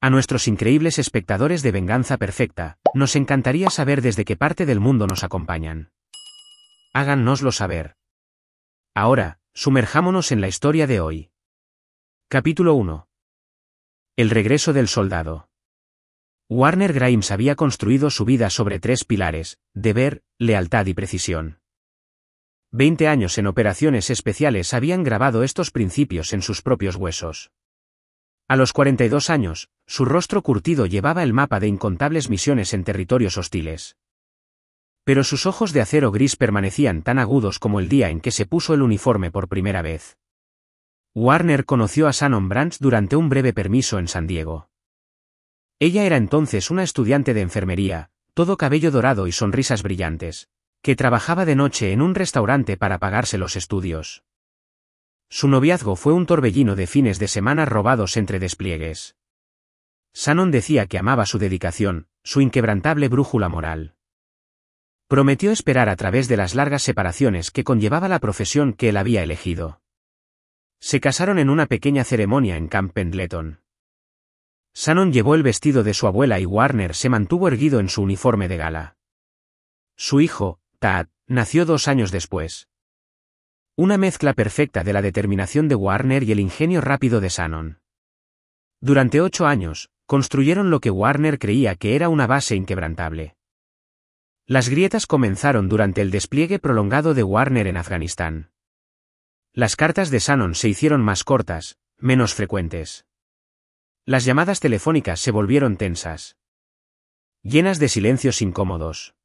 A nuestros increíbles espectadores de Venganza Perfecta, nos encantaría saber desde qué parte del mundo nos acompañan. Háganoslo saber. Ahora, sumerjámonos en la historia de hoy. Capítulo 1. El regreso del soldado. Warner Grimes había construido su vida sobre 3 pilares: deber, lealtad y precisión. 20 años en operaciones especiales habían grabado estos principios en sus propios huesos. A los 42 años, su rostro curtido llevaba el mapa de incontables misiones en territorios hostiles. Pero sus ojos de acero gris permanecían tan agudos como el día en que se puso el uniforme por primera vez. Warner conoció a Shannon Branch durante un breve permiso en San Diego. Ella era entonces una estudiante de enfermería, todo cabello dorado y sonrisas brillantes, que trabajaba de noche en un restaurante para pagarse los estudios. Su noviazgo fue un torbellino de fines de semana robados entre despliegues. Shannon decía que amaba su dedicación, su inquebrantable brújula moral. Prometió esperar a través de las largas separaciones que conllevaba la profesión que él había elegido. Se casaron en una pequeña ceremonia en Camp Pendleton. Shannon llevó el vestido de su abuela y Warner se mantuvo erguido en su uniforme de gala. Su hijo, Tad, nació 2 años después. Una mezcla perfecta de la determinación de Warner y el ingenio rápido de Shannon. Durante 8 años, construyeron lo que Warner creía que era una base inquebrantable. Las grietas comenzaron durante el despliegue prolongado de Warner en Afganistán. Las cartas de Shannon se hicieron más cortas, menos frecuentes. Las llamadas telefónicas se volvieron tensas, llenas de silencios incómodos.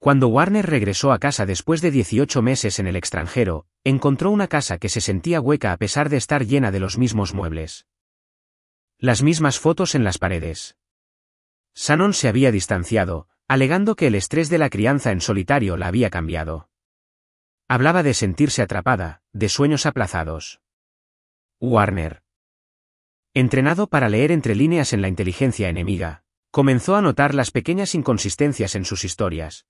Cuando Warner regresó a casa después de 18 meses en el extranjero, encontró una casa que se sentía hueca a pesar de estar llena de los mismos muebles. Las mismas fotos en las paredes. Shannon se había distanciado, alegando que el estrés de la crianza en solitario la había cambiado. Hablaba de sentirse atrapada, de sueños aplazados. Warner, entrenado para leer entre líneas en la inteligencia enemiga, comenzó a notar las pequeñas inconsistencias en sus historias.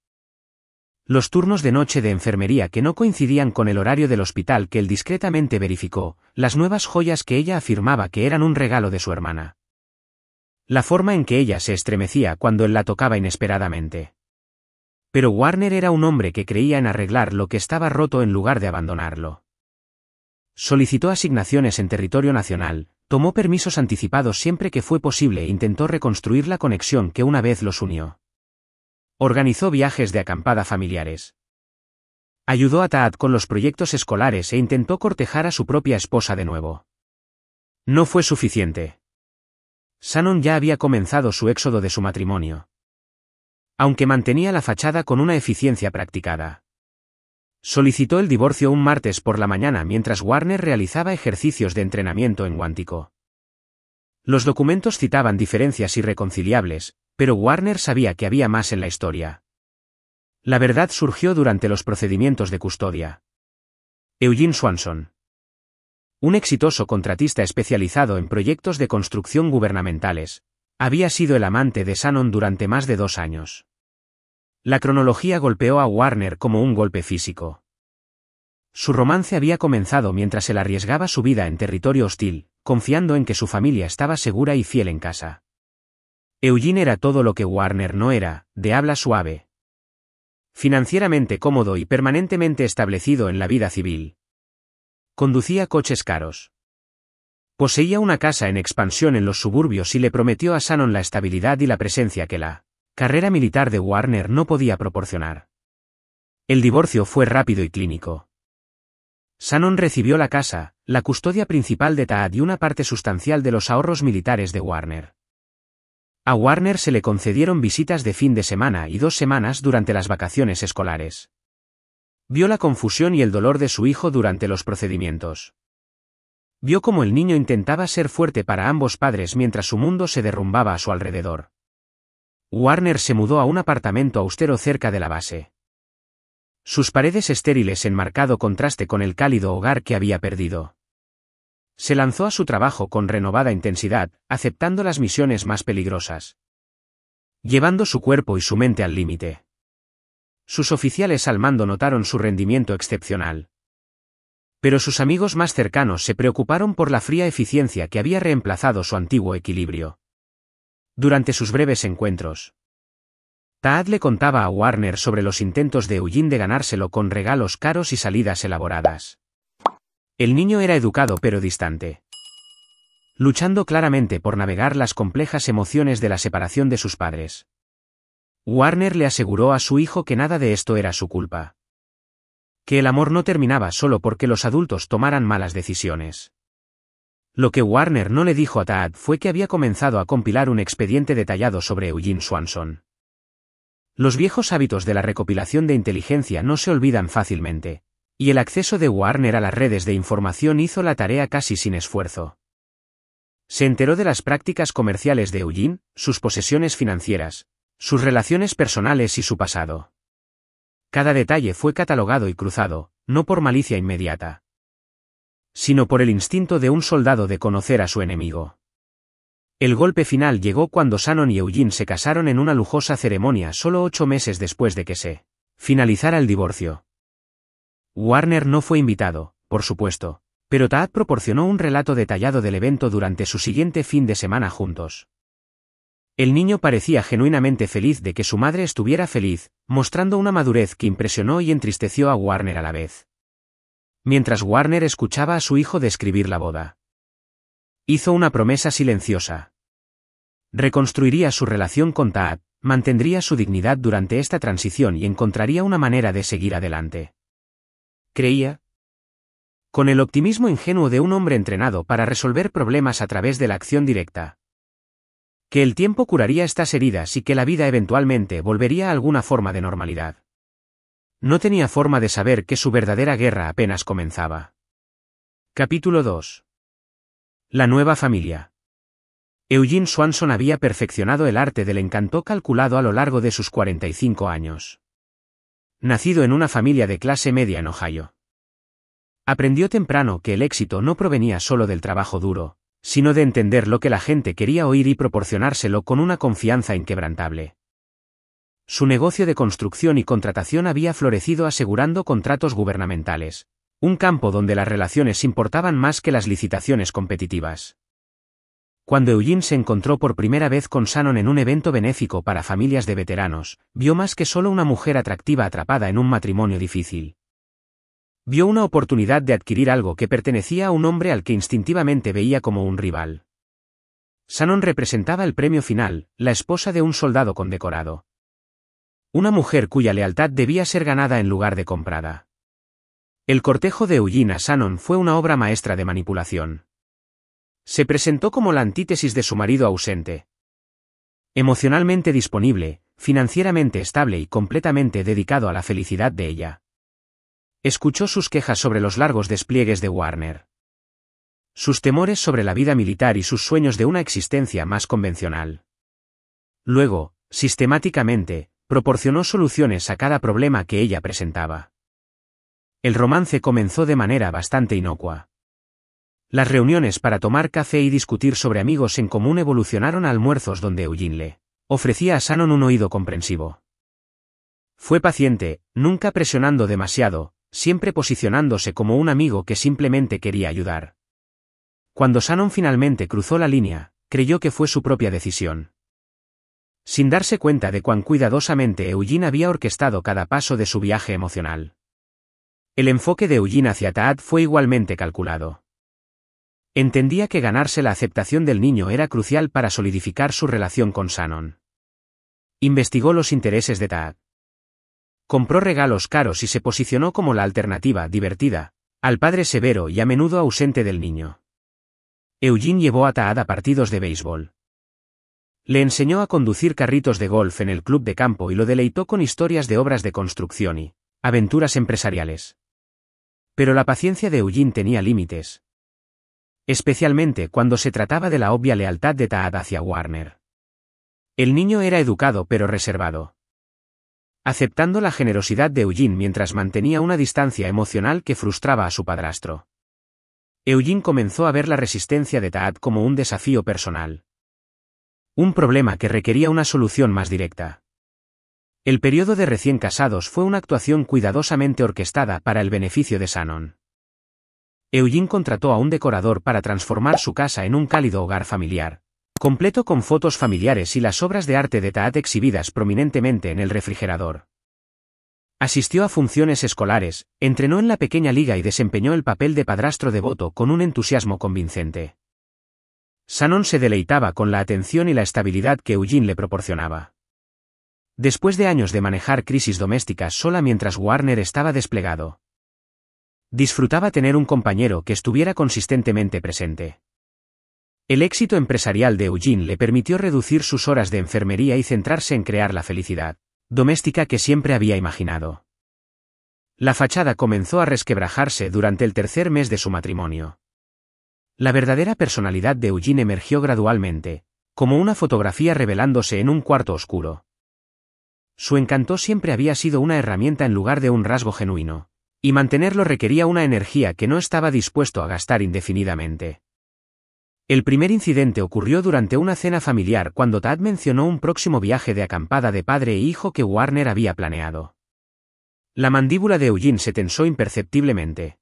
Los turnos de noche de enfermería que no coincidían con el horario del hospital que él discretamente verificó, las nuevas joyas que ella afirmaba que eran un regalo de su hermana. La forma en que ella se estremecía cuando él la tocaba inesperadamente. Pero Warner era un hombre que creía en arreglar lo que estaba roto en lugar de abandonarlo. Solicitó asignaciones en territorio nacional, tomó permisos anticipados siempre que fue posible e intentó reconstruir la conexión que una vez los unió. Organizó viajes de acampada familiares. Ayudó a Tad con los proyectos escolares e intentó cortejar a su propia esposa de nuevo. No fue suficiente. Shannon ya había comenzado su éxodo de su matrimonio. Aunque mantenía la fachada con una eficiencia practicada. Solicitó el divorcio un martes por la mañana mientras Warner realizaba ejercicios de entrenamiento en Guántico. Los documentos citaban diferencias irreconciliables, pero Warner sabía que había más en la historia. La verdad surgió durante los procedimientos de custodia. Eugene Swanson, un exitoso contratista especializado en proyectos de construcción gubernamentales, había sido el amante de Shannon durante más de 2 años. La cronología golpeó a Warner como un golpe físico. Su romance había comenzado mientras él arriesgaba su vida en territorio hostil, confiando en que su familia estaba segura y fiel en casa. Eugene era todo lo que Warner no era, de habla suave. Financieramente cómodo y permanentemente establecido en la vida civil. Conducía coches caros. Poseía una casa en expansión en los suburbios y le prometió a Shannon la estabilidad y la presencia que la carrera militar de Warner no podía proporcionar. El divorcio fue rápido y clínico. Shannon recibió la casa, la custodia principal de Tad y una parte sustancial de los ahorros militares de Warner. A Warner se le concedieron visitas de fin de semana y 2 semanas durante las vacaciones escolares. Vio la confusión y el dolor de su hijo durante los procedimientos. Vio cómo el niño intentaba ser fuerte para ambos padres mientras su mundo se derrumbaba a su alrededor. Warner se mudó a un apartamento austero cerca de la base. Sus paredes estériles en marcado contraste con el cálido hogar que había perdido. Se lanzó a su trabajo con renovada intensidad, aceptando las misiones más peligrosas. Llevando su cuerpo y su mente al límite. Sus oficiales al mando notaron su rendimiento excepcional. Pero sus amigos más cercanos se preocuparon por la fría eficiencia que había reemplazado su antiguo equilibrio. Durante sus breves encuentros, Taad le contaba a Warner sobre los intentos de Eugene de ganárselo con regalos caros y salidas elaboradas. El niño era educado pero distante, luchando claramente por navegar las complejas emociones de la separación de sus padres. Warner le aseguró a su hijo que nada de esto era su culpa. Que el amor no terminaba solo porque los adultos tomaran malas decisiones. Lo que Warner no le dijo a Taad fue que había comenzado a compilar un expediente detallado sobre Eugene Swanson. Los viejos hábitos de la recopilación de inteligencia no se olvidan fácilmente, y el acceso de Warner a las redes de información hizo la tarea casi sin esfuerzo. Se enteró de las prácticas comerciales de Eugene, sus posesiones financieras, sus relaciones personales y su pasado. Cada detalle fue catalogado y cruzado, no por malicia inmediata, sino por el instinto de un soldado de conocer a su enemigo. El golpe final llegó cuando Shannon y Eugene se casaron en una lujosa ceremonia solo 8 meses después de que se finalizara el divorcio. Warner no fue invitado, por supuesto, pero Taad proporcionó un relato detallado del evento durante su siguiente fin de semana juntos. El niño parecía genuinamente feliz de que su madre estuviera feliz, mostrando una madurez que impresionó y entristeció a Warner a la vez. Mientras Warner escuchaba a su hijo describir la boda, hizo una promesa silenciosa. Reconstruiría su relación con Taad, mantendría su dignidad durante esta transición y encontraría una manera de seguir adelante. Creía, con el optimismo ingenuo de un hombre entrenado para resolver problemas a través de la acción directa, que el tiempo curaría estas heridas y que la vida eventualmente volvería a alguna forma de normalidad. No tenía forma de saber que su verdadera guerra apenas comenzaba. Capítulo 2. La nueva familia. Eugene Swanson había perfeccionado el arte del encanto calculado a lo largo de sus 45 años. Nacido en una familia de clase media en Ohio, aprendió temprano que el éxito no provenía solo del trabajo duro, sino de entender lo que la gente quería oír y proporcionárselo con una confianza inquebrantable. Su negocio de construcción y contratación había florecido asegurando contratos gubernamentales, un campo donde las relaciones importaban más que las licitaciones competitivas. Cuando Eugene se encontró por primera vez con Shannon en un evento benéfico para familias de veteranos, vio más que solo una mujer atractiva atrapada en un matrimonio difícil. Vio una oportunidad de adquirir algo que pertenecía a un hombre al que instintivamente veía como un rival. Shannon representaba el premio final, la esposa de un soldado condecorado. Una mujer cuya lealtad debía ser ganada en lugar de comprada. El cortejo de Eugene a Shannon fue una obra maestra de manipulación. Se presentó como la antítesis de su marido ausente. Emocionalmente disponible, financieramente estable y completamente dedicado a la felicidad de ella. Escuchó sus quejas sobre los largos despliegues de Warner, sus temores sobre la vida militar y sus sueños de una existencia más convencional. Luego, sistemáticamente, proporcionó soluciones a cada problema que ella presentaba. El romance comenzó de manera bastante inocua. Las reuniones para tomar café y discutir sobre amigos en común evolucionaron a almuerzos donde Eugene le ofrecía a Shannon un oído comprensivo. Fue paciente, nunca presionando demasiado, siempre posicionándose como un amigo que simplemente quería ayudar. Cuando Shannon finalmente cruzó la línea, creyó que fue su propia decisión. Sin darse cuenta de cuán cuidadosamente Eugene había orquestado cada paso de su viaje emocional. El enfoque de Eugene hacia Taad fue igualmente calculado. Entendía que ganarse la aceptación del niño era crucial para solidificar su relación con Shannon. Investigó los intereses de Taad. Compró regalos caros y se posicionó como la alternativa divertida al padre severo y a menudo ausente del niño. Eugene llevó a Taad a partidos de béisbol. Le enseñó a conducir carritos de golf en el club de campo y lo deleitó con historias de obras de construcción y aventuras empresariales. Pero la paciencia de Eugene tenía límites. Especialmente cuando se trataba de la obvia lealtad de Taad hacia Warner. El niño era educado pero reservado, aceptando la generosidad de Eugene mientras mantenía una distancia emocional que frustraba a su padrastro. Eugene comenzó a ver la resistencia de Taad como un desafío personal. Un problema que requería una solución más directa. El periodo de recién casados fue una actuación cuidadosamente orquestada para el beneficio de Shannon. Eugene contrató a un decorador para transformar su casa en un cálido hogar familiar, completo con fotos familiares y las obras de arte de Taad exhibidas prominentemente en el refrigerador. Asistió a funciones escolares, entrenó en la pequeña liga y desempeñó el papel de padrastro devoto con un entusiasmo convincente. Shannon se deleitaba con la atención y la estabilidad que Eugene le proporcionaba. Después de años de manejar crisis domésticas sola mientras Warner estaba desplegado, disfrutaba tener un compañero que estuviera consistentemente presente. El éxito empresarial de Eugene le permitió reducir sus horas de enfermería y centrarse en crear la felicidad doméstica que siempre había imaginado. La fachada comenzó a resquebrajarse durante el tercer mes de su matrimonio. La verdadera personalidad de Eugene emergió gradualmente, como una fotografía revelándose en un cuarto oscuro. Su encanto siempre había sido una herramienta en lugar de un rasgo genuino, y mantenerlo requería una energía que no estaba dispuesto a gastar indefinidamente. El primer incidente ocurrió durante una cena familiar cuando Taad mencionó un próximo viaje de acampada de padre e hijo que Warner había planeado. La mandíbula de Eugene se tensó imperceptiblemente.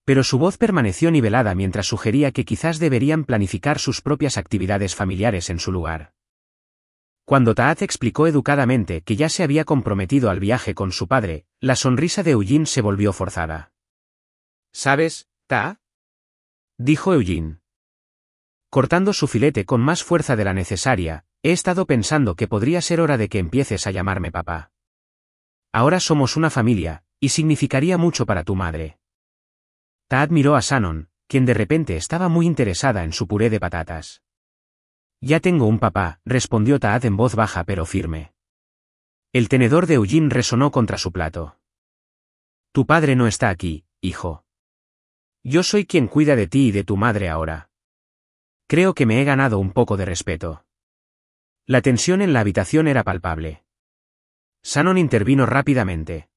Pero su voz permaneció nivelada mientras sugería que quizás deberían planificar sus propias actividades familiares en su lugar. Cuando Taad explicó educadamente que ya se había comprometido al viaje con su padre, la sonrisa de Eugene se volvió forzada. «¿Sabes, Taad?», dijo Eugene, cortando su filete con más fuerza de la necesaria, he estado pensando que podría ser hora de que empieces a llamarme papá. Ahora somos una familia, y significaría mucho para tu madre. Taad miró a Shannon, quien de repente estaba muy interesada en su puré de patatas. Ya tengo un papá, respondió Taad en voz baja pero firme. El tenedor de Eugene resonó contra su plato. Tu padre no está aquí, hijo. Yo soy quien cuida de ti y de tu madre ahora. Creo que me he ganado un poco de respeto. La tensión en la habitación era palpable. Shannon intervino rápidamente,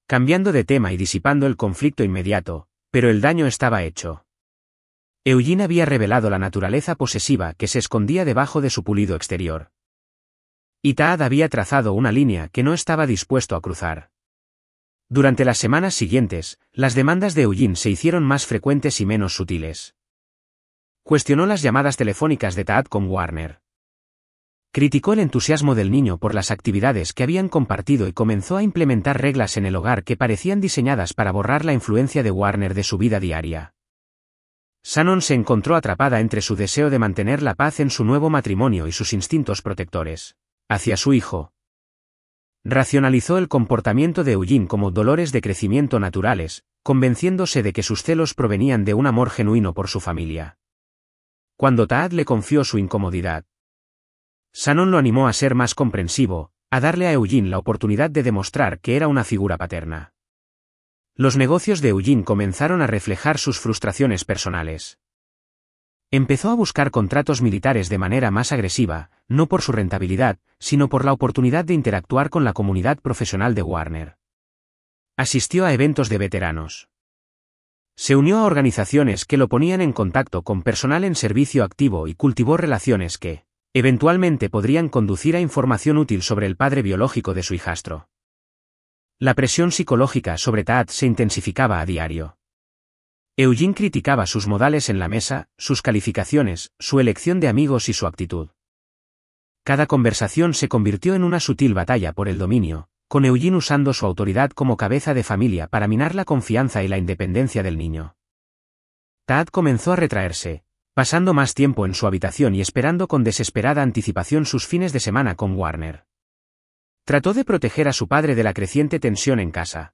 cambiando de tema y disipando el conflicto inmediato, pero el daño estaba hecho. Eugene había revelado la naturaleza posesiva que se escondía debajo de su pulido exterior. Y Taad había trazado una línea que no estaba dispuesto a cruzar. Durante las semanas siguientes, las demandas de Eugene se hicieron más frecuentes y menos sutiles. Cuestionó las llamadas telefónicas de Taad con Warner. Criticó el entusiasmo del niño por las actividades que habían compartido y comenzó a implementar reglas en el hogar que parecían diseñadas para borrar la influencia de Warner de su vida diaria. Shannon se encontró atrapada entre su deseo de mantener la paz en su nuevo matrimonio y sus instintos protectores hacia su hijo. Racionalizó el comportamiento de Eugene como dolores de crecimiento naturales, convenciéndose de que sus celos provenían de un amor genuino por su familia. Cuando Taad le confió su incomodidad, Shannon lo animó a ser más comprensivo, a darle a Eugene la oportunidad de demostrar que era una figura paterna. Los negocios de Eugene comenzaron a reflejar sus frustraciones personales. Empezó a buscar contratos militares de manera más agresiva, no por su rentabilidad, sino por la oportunidad de interactuar con la comunidad profesional de Warner. Asistió a eventos de veteranos. Se unió a organizaciones que lo ponían en contacto con personal en servicio activo y cultivó relaciones que, eventualmente podrían conducir a información útil sobre el padre biológico de su hijastro. La presión psicológica sobre Taad se intensificaba a diario. Eugene criticaba sus modales en la mesa, sus calificaciones, su elección de amigos y su actitud. Cada conversación se convirtió en una sutil batalla por el dominio, con Eugene usando su autoridad como cabeza de familia para minar la confianza y la independencia del niño. Taad comenzó a retraerse, pasando más tiempo en su habitación y esperando con desesperada anticipación sus fines de semana con Warner. Trató de proteger a su padre de la creciente tensión en casa,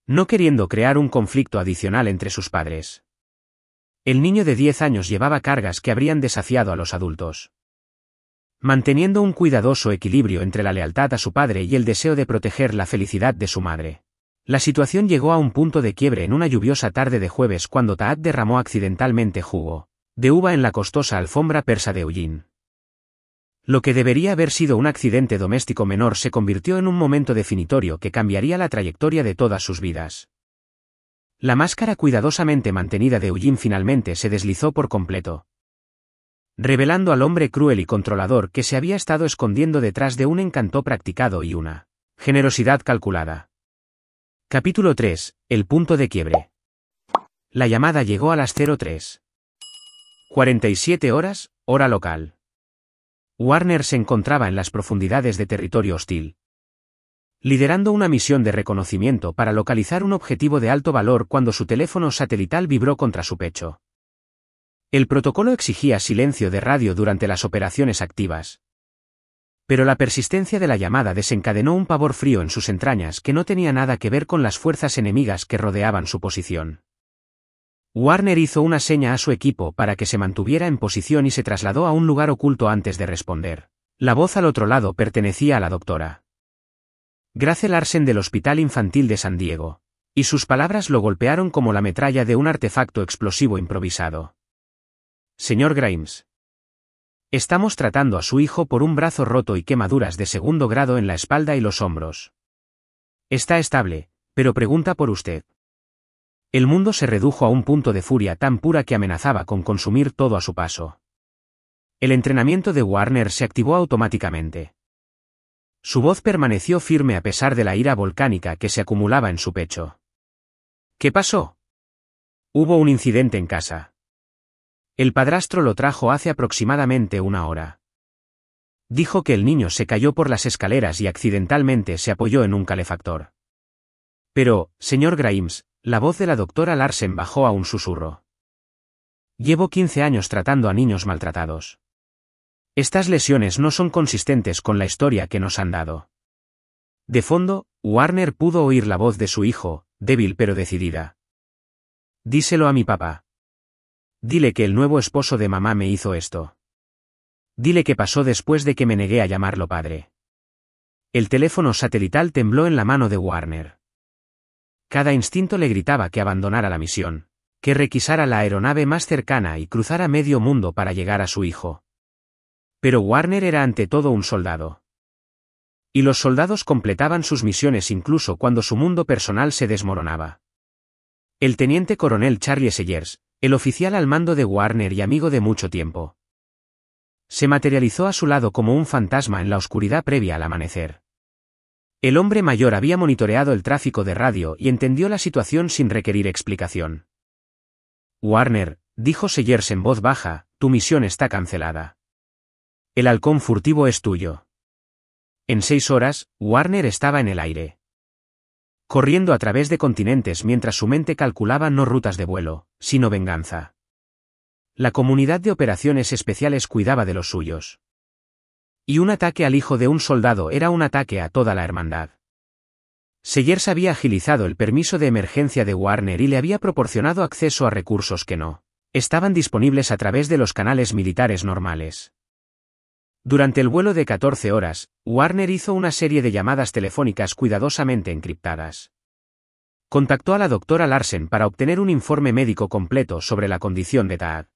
no queriendo crear un conflicto adicional entre sus padres. El niño de 10 años llevaba cargas que habrían desafiado a los adultos. Manteniendo un cuidadoso equilibrio entre la lealtad a su padre y el deseo de proteger la felicidad de su madre. La situación llegó a un punto de quiebre en una lluviosa tarde de jueves cuando Taad derramó accidentalmente jugo de uva en la costosa alfombra persa de Eugene. Lo que debería haber sido un accidente doméstico menor se convirtió en un momento definitorio que cambiaría la trayectoria de todas sus vidas. La máscara cuidadosamente mantenida de Eugene finalmente se deslizó por completo, revelando al hombre cruel y controlador que se había estado escondiendo detrás de un encanto practicado y una generosidad calculada. Capítulo 3. El punto de quiebre. La llamada llegó a las 03:40 47 horas, hora local. Warner se encontraba en las profundidades de territorio hostil, liderando una misión de reconocimiento para localizar un objetivo de alto valor cuando su teléfono satelital vibró contra su pecho. El protocolo exigía silencio de radio durante las operaciones activas, pero la persistencia de la llamada desencadenó un pavor frío en sus entrañas que no tenía nada que ver con las fuerzas enemigas que rodeaban su posición. Warner hizo una seña a su equipo para que se mantuviera en posición y se trasladó a un lugar oculto antes de responder. La voz al otro lado pertenecía a la doctora Grace Larsen del Hospital Infantil de San Diego, y sus palabras lo golpearon como la metralla de un artefacto explosivo improvisado. Señor Grimes. Estamos tratando a su hijo por un brazo roto y quemaduras de segundo grado en la espalda y los hombros. Está estable, pero pregunta por usted. El mundo se redujo a un punto de furia tan pura que amenazaba con consumir todo a su paso. El entrenamiento de Warner se activó automáticamente. Su voz permaneció firme a pesar de la ira volcánica que se acumulaba en su pecho. ¿Qué pasó? Hubo un incidente en casa. El padrastro lo trajo hace aproximadamente una hora. Dijo que el niño se cayó por las escaleras y accidentalmente se apoyó en un calefactor. Pero, señor Grimes, la voz de la doctora Larsen bajó a un susurro. Llevo 15 años tratando a niños maltratados. Estas lesiones no son consistentes con la historia que nos han dado. De fondo, Warner pudo oír la voz de su hijo, débil pero decidida. Díselo a mi papá. Dile que el nuevo esposo de mamá me hizo esto. Dile qué pasó después de que me negué a llamarlo padre. El teléfono satelital tembló en la mano de Warner. Cada instinto le gritaba que abandonara la misión, que requisara la aeronave más cercana y cruzara medio mundo para llegar a su hijo. Pero Warner era ante todo un soldado. Y los soldados completaban sus misiones incluso cuando su mundo personal se desmoronaba. El teniente coronel Charlie Sellers, el oficial al mando de Warner y amigo de mucho tiempo, se materializó a su lado como un fantasma en la oscuridad previa al amanecer. El hombre mayor había monitoreado el tráfico de radio y entendió la situación sin requerir explicación. Warner, dijo Sellers en voz baja, tu misión está cancelada. El halcón furtivo es tuyo. En 6 horas, Warner estaba en el aire, corriendo a través de continentes mientras su mente calculaba no rutas de vuelo, sino venganza. La comunidad de operaciones especiales cuidaba de los suyos. Y un ataque al hijo de un soldado era un ataque a toda la hermandad. Sellers había agilizado el permiso de emergencia de Warner y le había proporcionado acceso a recursos que no estaban disponibles a través de los canales militares normales. Durante el vuelo de 14 horas, Warner hizo una serie de llamadas telefónicas cuidadosamente encriptadas. Contactó a la doctora Larsen para obtener un informe médico completo sobre la condición de Tad.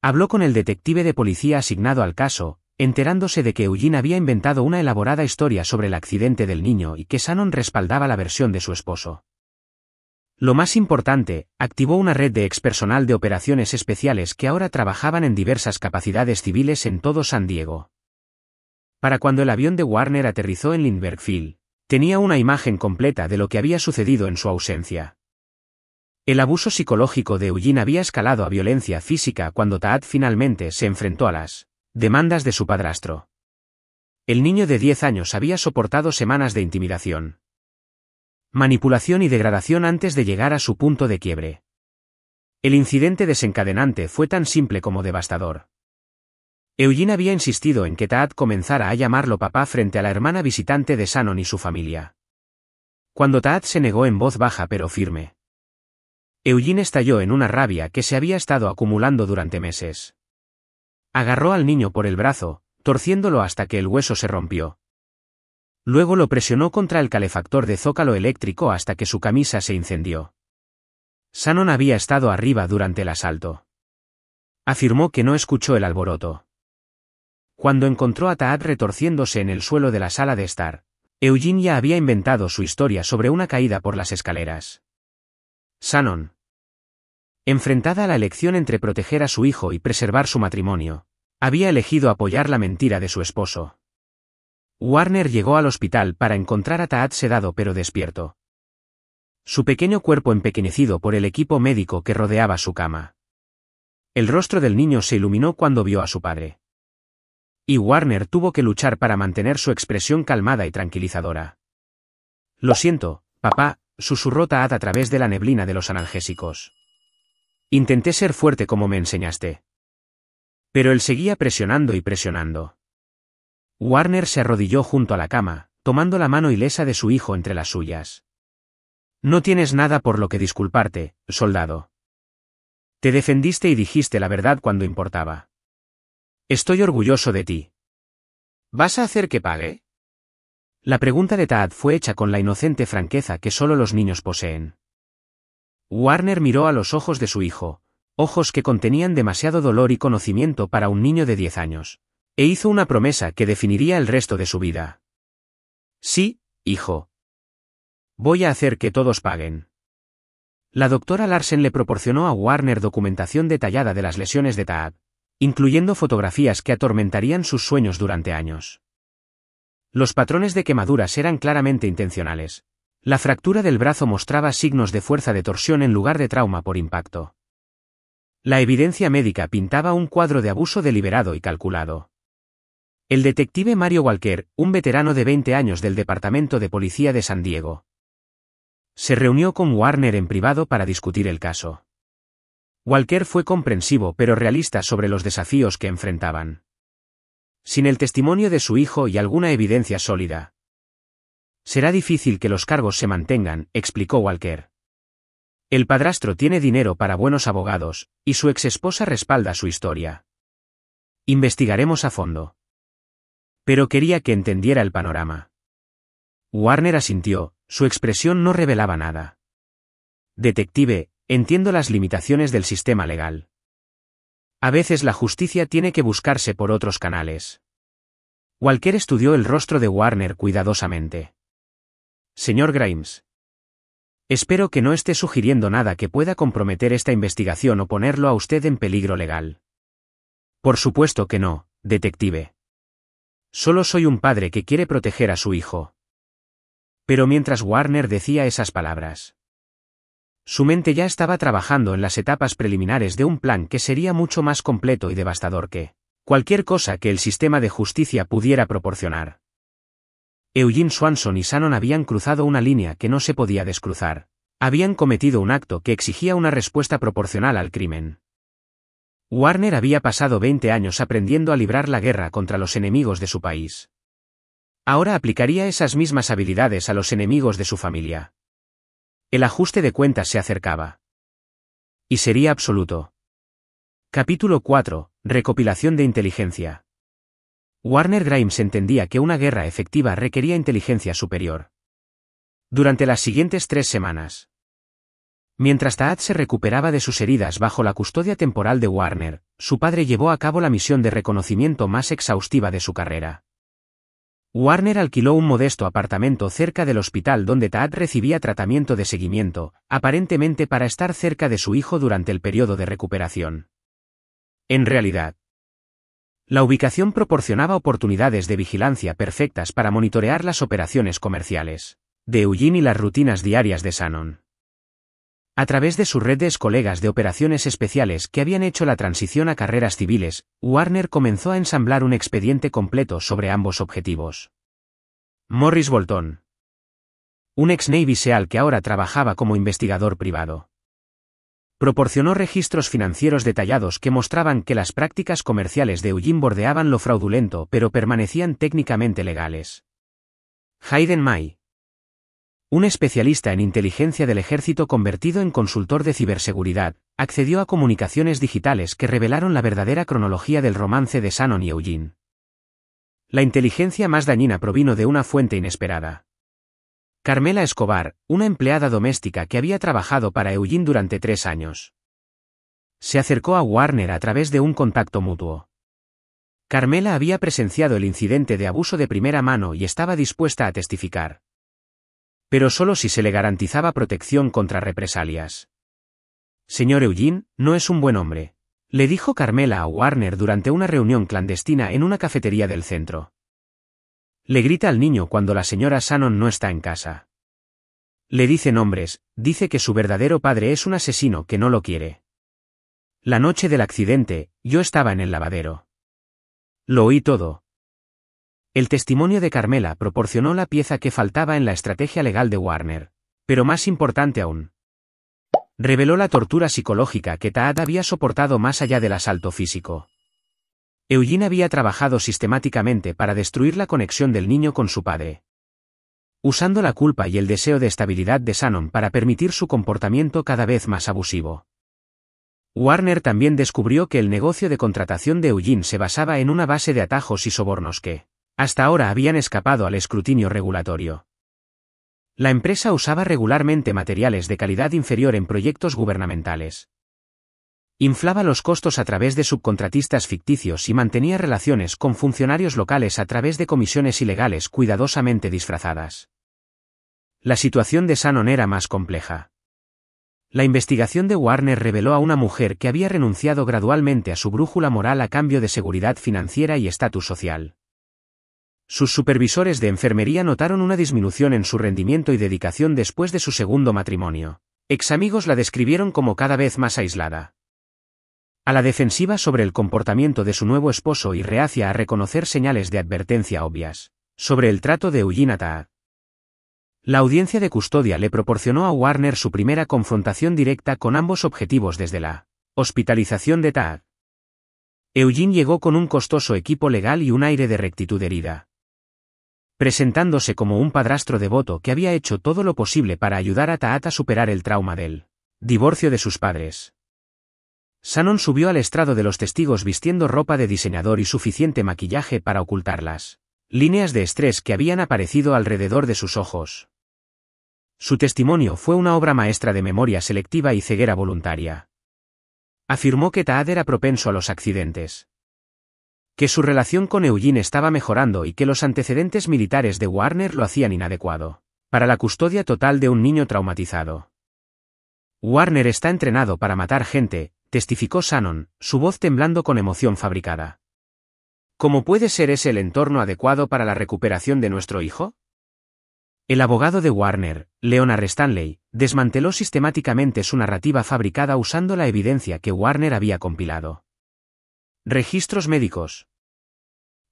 Habló con el detective de policía asignado al caso, enterándose de que Eugene había inventado una elaborada historia sobre el accidente del niño y que Shannon respaldaba la versión de su esposo. Lo más importante, activó una red de expersonal de operaciones especiales que ahora trabajaban en diversas capacidades civiles en todo San Diego. Para cuando el avión de Warner aterrizó en Lindbergh Field, tenía una imagen completa de lo que había sucedido en su ausencia. El abuso psicológico de Eugene había escalado a violencia física cuando Tad finalmente se enfrentó a las demandas de su padrastro. El niño de 10 años había soportado semanas de intimidación, manipulación y degradación antes de llegar a su punto de quiebre. El incidente desencadenante fue tan simple como devastador. Eugene había insistido en que Tad comenzara a llamarlo papá frente a la hermana visitante de Shannon y su familia. Cuando Tad se negó en voz baja pero firme, Eugene estalló en una rabia que se había estado acumulando durante meses. Agarró al niño por el brazo, torciéndolo hasta que el hueso se rompió. Luego lo presionó contra el calefactor de zócalo eléctrico hasta que su camisa se incendió. Shannon había estado arriba durante el asalto. Afirmó que no escuchó el alboroto. Cuando encontró a Tad retorciéndose en el suelo de la sala de estar, Eugene ya había inventado su historia sobre una caída por las escaleras. Shannon, enfrentada a la elección entre proteger a su hijo y preservar su matrimonio, había elegido apoyar la mentira de su esposo. Warner llegó al hospital para encontrar a Tad sedado pero despierto, su pequeño cuerpo empequeñecido por el equipo médico que rodeaba su cama. El rostro del niño se iluminó cuando vio a su padre. Y Warner tuvo que luchar para mantener su expresión calmada y tranquilizadora. Lo siento, papá, susurró Tad a través de la neblina de los analgésicos. Intenté ser fuerte como me enseñaste. Pero él seguía presionando y presionando. Warner se arrodilló junto a la cama, tomando la mano ilesa de su hijo entre las suyas. No tienes nada por lo que disculparte, soldado. Te defendiste y dijiste la verdad cuando importaba. Estoy orgulloso de ti. ¿Vas a hacer que pague? La pregunta de Tad fue hecha con la inocente franqueza que solo los niños poseen. Warner miró a los ojos de su hijo, ojos que contenían demasiado dolor y conocimiento para un niño de 10 años, e hizo una promesa que definiría el resto de su vida. Sí, hijo. Voy a hacer que todos paguen. La doctora Larsen le proporcionó a Warner documentación detallada de las lesiones de Tad, incluyendo fotografías que atormentarían sus sueños durante años. Los patrones de quemaduras eran claramente intencionales. La fractura del brazo mostraba signos de fuerza de torsión en lugar de trauma por impacto. La evidencia médica pintaba un cuadro de abuso deliberado y calculado. El detective Mario Walker, un veterano de 20 años del Departamento de Policía de San Diego, se reunió con Warner en privado para discutir el caso. Walker fue comprensivo pero realista sobre los desafíos que enfrentaban. Sin el testimonio de su hijo y alguna evidencia sólida, será difícil que los cargos se mantengan, explicó Walker. El padrastro tiene dinero para buenos abogados, y su exesposa respalda su historia. Investigaremos a fondo. Pero quería que entendiera el panorama. Warner asintió, su expresión no revelaba nada. Detective, entiendo las limitaciones del sistema legal. A veces la justicia tiene que buscarse por otros canales. Walker estudió el rostro de Warner cuidadosamente. Señor Grimes. Espero que no esté sugiriendo nada que pueda comprometer esta investigación o ponerlo a usted en peligro legal. Por supuesto que no, detective. Solo soy un padre que quiere proteger a su hijo. Pero mientras Warner decía esas palabras, su mente ya estaba trabajando en las etapas preliminares de un plan que sería mucho más completo y devastador que cualquier cosa que el sistema de justicia pudiera proporcionar. Eugene Swanson y Shannon habían cruzado una línea que no se podía descruzar. Habían cometido un acto que exigía una respuesta proporcional al crimen. Warner había pasado 20 años aprendiendo a librar la guerra contra los enemigos de su país. Ahora aplicaría esas mismas habilidades a los enemigos de su familia. El ajuste de cuentas se acercaba. Y sería absoluto. Capítulo 4. Recopilación de inteligencia. Warner Grimes entendía que una guerra efectiva requería inteligencia superior. Durante las siguientes 3 semanas. Mientras Tad se recuperaba de sus heridas bajo la custodia temporal de Warner, su padre llevó a cabo la misión de reconocimiento más exhaustiva de su carrera. Warner alquiló un modesto apartamento cerca del hospital donde Tad recibía tratamiento de seguimiento, aparentemente para estar cerca de su hijo durante el periodo de recuperación. En realidad, la ubicación proporcionaba oportunidades de vigilancia perfectas para monitorear las operaciones comerciales de Eugene y las rutinas diarias de Shannon. A través de su red de colegas de operaciones especiales que habían hecho la transición a carreras civiles, Warner comenzó a ensamblar un expediente completo sobre ambos objetivos. Morris Bolton, un ex Navy SEAL que ahora trabajaba como investigador privado, proporcionó registros financieros detallados que mostraban que las prácticas comerciales de Eugene bordeaban lo fraudulento pero permanecían técnicamente legales. Hayden May, un especialista en inteligencia del ejército convertido en consultor de ciberseguridad, accedió a comunicaciones digitales que revelaron la verdadera cronología del romance de Shannon y Eugene. La inteligencia más dañina provino de una fuente inesperada. Carmela Escobar, una empleada doméstica que había trabajado para Eugene durante 3 años. Se acercó a Warner a través de un contacto mutuo. Carmela había presenciado el incidente de abuso de primera mano y estaba dispuesta a testificar. Pero solo si se le garantizaba protección contra represalias. Señor Eugene, no es un buen hombre, le dijo Carmela a Warner durante una reunión clandestina en una cafetería del centro. Le grita al niño cuando la señora Shannon no está en casa. Le dice nombres, dice que su verdadero padre es un asesino que no lo quiere. La noche del accidente, yo estaba en el lavadero. Lo oí todo. El testimonio de Carmela proporcionó la pieza que faltaba en la estrategia legal de Warner, pero más importante aún, reveló la tortura psicológica que Taad había soportado más allá del asalto físico. Eugene había trabajado sistemáticamente para destruir la conexión del niño con su padre, usando la culpa y el deseo de estabilidad de Shannon para permitir su comportamiento cada vez más abusivo. Warner también descubrió que el negocio de contratación de Eugene se basaba en una base de atajos y sobornos que, hasta ahora, habían escapado al escrutinio regulatorio. La empresa usaba regularmente materiales de calidad inferior en proyectos gubernamentales. Inflaba los costos a través de subcontratistas ficticios y mantenía relaciones con funcionarios locales a través de comisiones ilegales cuidadosamente disfrazadas. La situación de Shannon era más compleja. La investigación de Warner reveló a una mujer que había renunciado gradualmente a su brújula moral a cambio de seguridad financiera y estatus social. Sus supervisores de enfermería notaron una disminución en su rendimiento y dedicación después de su segundo matrimonio. Examigos la describieron como cada vez más aislada, a la defensiva sobre el comportamiento de su nuevo esposo y reacia a reconocer señales de advertencia obvias sobre el trato de Eugene a Taad. La audiencia de custodia le proporcionó a Warner su primera confrontación directa con ambos objetivos desde la hospitalización de Taad. Eugene llegó con un costoso equipo legal y un aire de rectitud herida, presentándose como un padrastro devoto que había hecho todo lo posible para ayudar a Taad a superar el trauma del divorcio de sus padres. Shannon subió al estrado de los testigos vistiendo ropa de diseñador y suficiente maquillaje para ocultar las líneas de estrés que habían aparecido alrededor de sus ojos. Su testimonio fue una obra maestra de memoria selectiva y ceguera voluntaria. Afirmó que Taad era propenso a los accidentes, que su relación con Eugene estaba mejorando y que los antecedentes militares de Warner lo hacían inadecuado para la custodia total de un niño traumatizado. Warner está entrenado para matar gente, testificó Shannon, su voz temblando con emoción fabricada. ¿Cómo puede ser ese el entorno adecuado para la recuperación de nuestro hijo? El abogado de Warner, Leonard Stanley, desmanteló sistemáticamente su narrativa fabricada usando la evidencia que Warner había compilado. Registros médicos,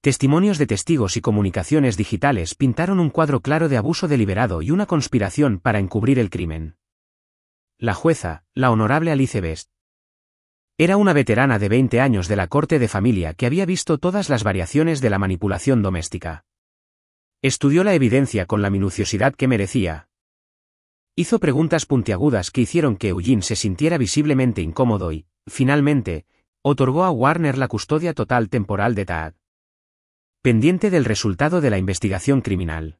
testimonios de testigos y comunicaciones digitales pintaron un cuadro claro de abuso deliberado y una conspiración para encubrir el crimen. La jueza, la honorable Alice Best, era una veterana de 20 años de la corte de familia que había visto todas las variaciones de la manipulación doméstica. Estudió la evidencia con la minuciosidad que merecía. Hizo preguntas puntiagudas que hicieron que Eugene se sintiera visiblemente incómodo y, finalmente, otorgó a Warner la custodia total temporal de Taad, pendiente del resultado de la investigación criminal.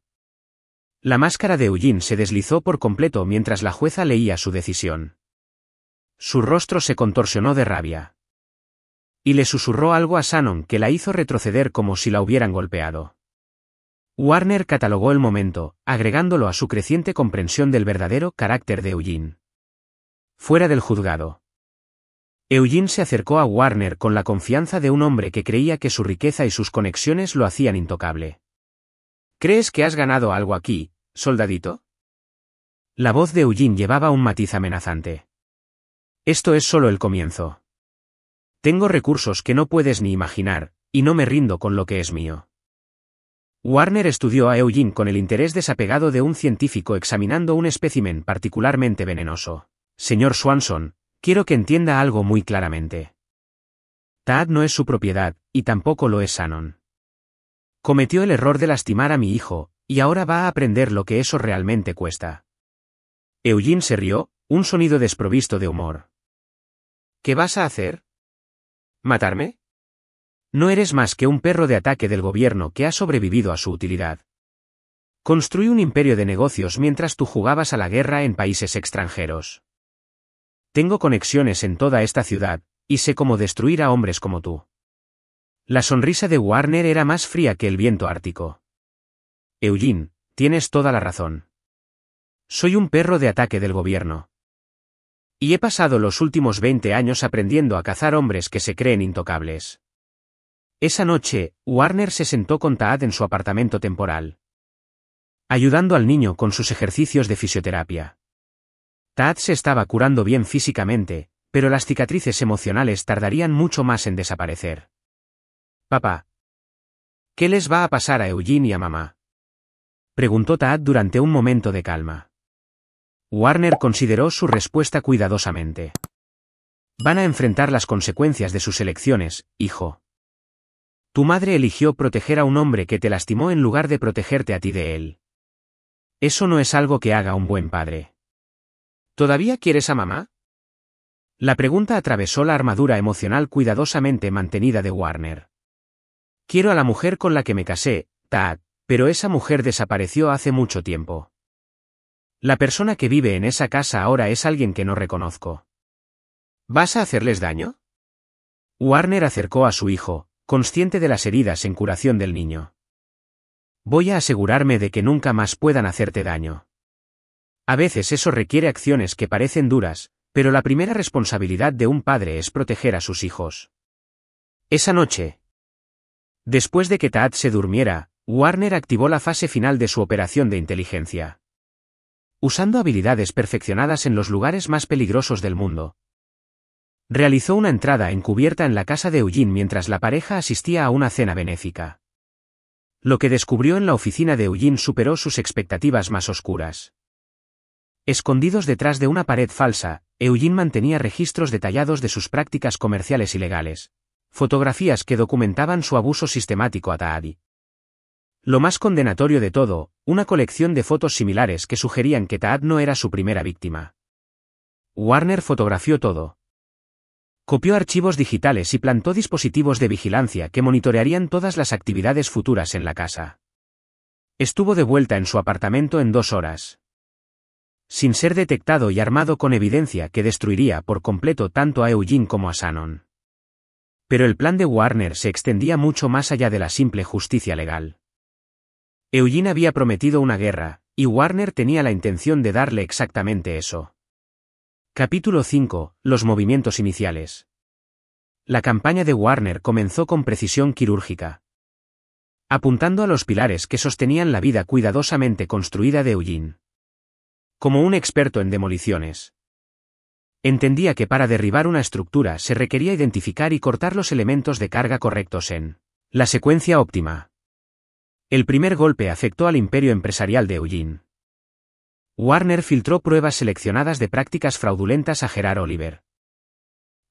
La máscara de Eugene se deslizó por completo mientras la jueza leía su decisión. Su rostro se contorsionó de rabia. Y le susurró algo a Shannon que la hizo retroceder como si la hubieran golpeado. Warner catalogó el momento, agregándolo a su creciente comprensión del verdadero carácter de Eugene. Fuera del juzgado, Eugene se acercó a Warner con la confianza de un hombre que creía que su riqueza y sus conexiones lo hacían intocable. ¿Crees que has ganado algo aquí, soldadito? La voz de Eugene llevaba un matiz amenazante. Esto es solo el comienzo. Tengo recursos que no puedes ni imaginar, y no me rindo con lo que es mío. Warner estudió a Eugene con el interés desapegado de un científico examinando un espécimen particularmente venenoso. Señor Swanson, quiero que entienda algo muy claramente. Taad no es su propiedad, y tampoco lo es Shannon. Cometió el error de lastimar a mi hijo, y ahora va a aprender lo que eso realmente cuesta. Eugene se rió, un sonido desprovisto de humor. ¿Qué vas a hacer? ¿Matarme? No eres más que un perro de ataque del gobierno que ha sobrevivido a su utilidad. Construí un imperio de negocios mientras tú jugabas a la guerra en países extranjeros. Tengo conexiones en toda esta ciudad, y sé cómo destruir a hombres como tú. La sonrisa de Warner era más fría que el viento ártico. Eugene, tienes toda la razón. Soy un perro de ataque del gobierno. Y he pasado los últimos 20 años aprendiendo a cazar hombres que se creen intocables. Esa noche, Warner se sentó con Taad en su apartamento temporal, ayudando al niño con sus ejercicios de fisioterapia. Taad se estaba curando bien físicamente, pero las cicatrices emocionales tardarían mucho más en desaparecer. Papá. ¿Qué les va a pasar a Eugene y a mamá? Preguntó Tad durante un momento de calma. Warner consideró su respuesta cuidadosamente. Van a enfrentar las consecuencias de sus elecciones, hijo. Tu madre eligió proteger a un hombre que te lastimó en lugar de protegerte a ti de él. Eso no es algo que haga un buen padre. ¿Todavía quieres a mamá? La pregunta atravesó la armadura emocional cuidadosamente mantenida de Warner. Quiero a la mujer con la que me casé, Tad, pero esa mujer desapareció hace mucho tiempo. La persona que vive en esa casa ahora es alguien que no reconozco. ¿Vas a hacerles daño? Warner acercó a su hijo, consciente de las heridas en curación del niño. Voy a asegurarme de que nunca más puedan hacerte daño. A veces eso requiere acciones que parecen duras, pero la primera responsabilidad de un padre es proteger a sus hijos. Esa noche, después de que Tad se durmiera, Warner activó la fase final de su operación de inteligencia. Usando habilidades perfeccionadas en los lugares más peligrosos del mundo, realizó una entrada encubierta en la casa de Eugene mientras la pareja asistía a una cena benéfica. Lo que descubrió en la oficina de Eugene superó sus expectativas más oscuras. Escondidos detrás de una pared falsa, Eugene mantenía registros detallados de sus prácticas comerciales ilegales, fotografías que documentaban su abuso sistemático a Taadi. Lo más condenatorio de todo, una colección de fotos similares que sugerían que Taad no era su primera víctima. Warner fotografió todo. Copió archivos digitales y plantó dispositivos de vigilancia que monitorearían todas las actividades futuras en la casa. Estuvo de vuelta en su apartamento en 2 horas. Sin ser detectado y armado con evidencia que destruiría por completo tanto a Eugene como a Shannon. Pero el plan de Warner se extendía mucho más allá de la simple justicia legal. Eugene había prometido una guerra, y Warner tenía la intención de darle exactamente eso. Capítulo 5. Los movimientos iniciales. La campaña de Warner comenzó con precisión quirúrgica, apuntando a los pilares que sostenían la vida cuidadosamente construida de Eugene. Como un experto en demoliciones, entendía que para derribar una estructura se requería identificar y cortar los elementos de carga correctos en la secuencia óptima. El primer golpe afectó al imperio empresarial de Eugene. Warner filtró pruebas seleccionadas de prácticas fraudulentas a Gerard Oliver,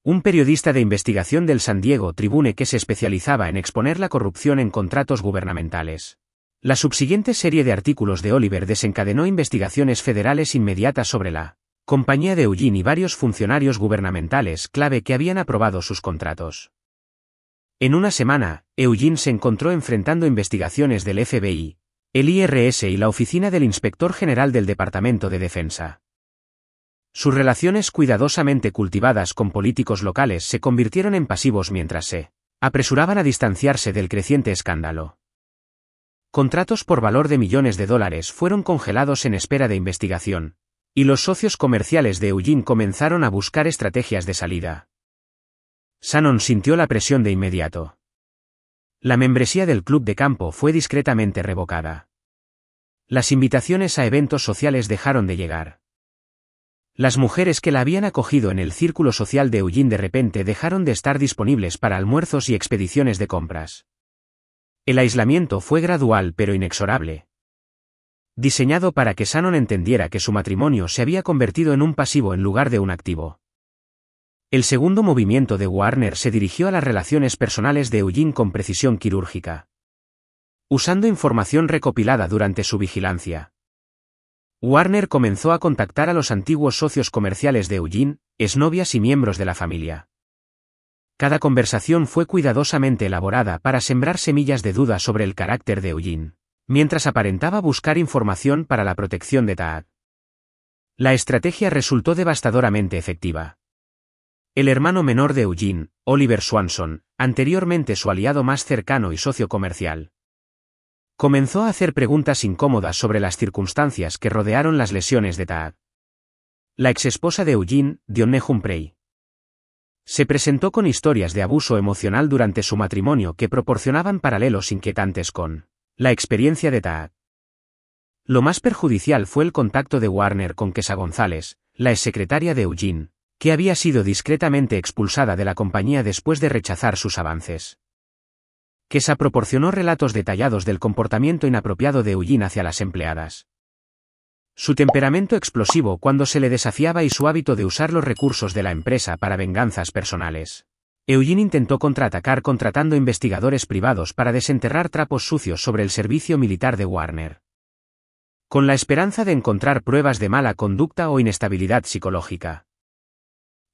un periodista de investigación del San Diego Tribune que se especializaba en exponer la corrupción en contratos gubernamentales. La subsiguiente serie de artículos de Oliver desencadenó investigaciones federales inmediatas sobre la compañía de Eugene y varios funcionarios gubernamentales clave que habían aprobado sus contratos. En una semana, Eugene se encontró enfrentando investigaciones del FBI, el IRS y la Oficina del Inspector General del Departamento de Defensa. Sus relaciones cuidadosamente cultivadas con políticos locales se convirtieron en pasivos mientras se apresuraban a distanciarse del creciente escándalo. Contratos por valor de millones de dólares fueron congelados en espera de investigación, y los socios comerciales de Eugene comenzaron a buscar estrategias de salida. Shannon sintió la presión de inmediato. La membresía del club de campo fue discretamente revocada. Las invitaciones a eventos sociales dejaron de llegar. Las mujeres que la habían acogido en el círculo social de Eugene de repente dejaron de estar disponibles para almuerzos y expediciones de compras. El aislamiento fue gradual pero inexorable, diseñado para que Shannon entendiera que su matrimonio se había convertido en un pasivo en lugar de un activo. El segundo movimiento de Warner se dirigió a las relaciones personales de Eugene con precisión quirúrgica, usando información recopilada durante su vigilancia. Warner comenzó a contactar a los antiguos socios comerciales de Eugene, exnovias y miembros de la familia. Cada conversación fue cuidadosamente elaborada para sembrar semillas de duda sobre el carácter de Eugene, mientras aparentaba buscar información para la protección de Taad. La estrategia resultó devastadoramente efectiva. El hermano menor de Eugene, Oliver Swanson, anteriormente su aliado más cercano y socio comercial, comenzó a hacer preguntas incómodas sobre las circunstancias que rodearon las lesiones de Taad. La exesposa de Eugene, Dionne Humphrey, se presentó con historias de abuso emocional durante su matrimonio que proporcionaban paralelos inquietantes con la experiencia de Taad. Lo más perjudicial fue el contacto de Warner con Kesa González, la exsecretaria de Eugene, que había sido discretamente expulsada de la compañía después de rechazar sus avances. Kesha proporcionó relatos detallados del comportamiento inapropiado de Eugene hacia las empleadas. Su temperamento explosivo cuando se le desafiaba y su hábito de usar los recursos de la empresa para venganzas personales. Eugene intentó contraatacar contratando investigadores privados para desenterrar trapos sucios sobre el servicio militar de Warner, con la esperanza de encontrar pruebas de mala conducta o inestabilidad psicológica.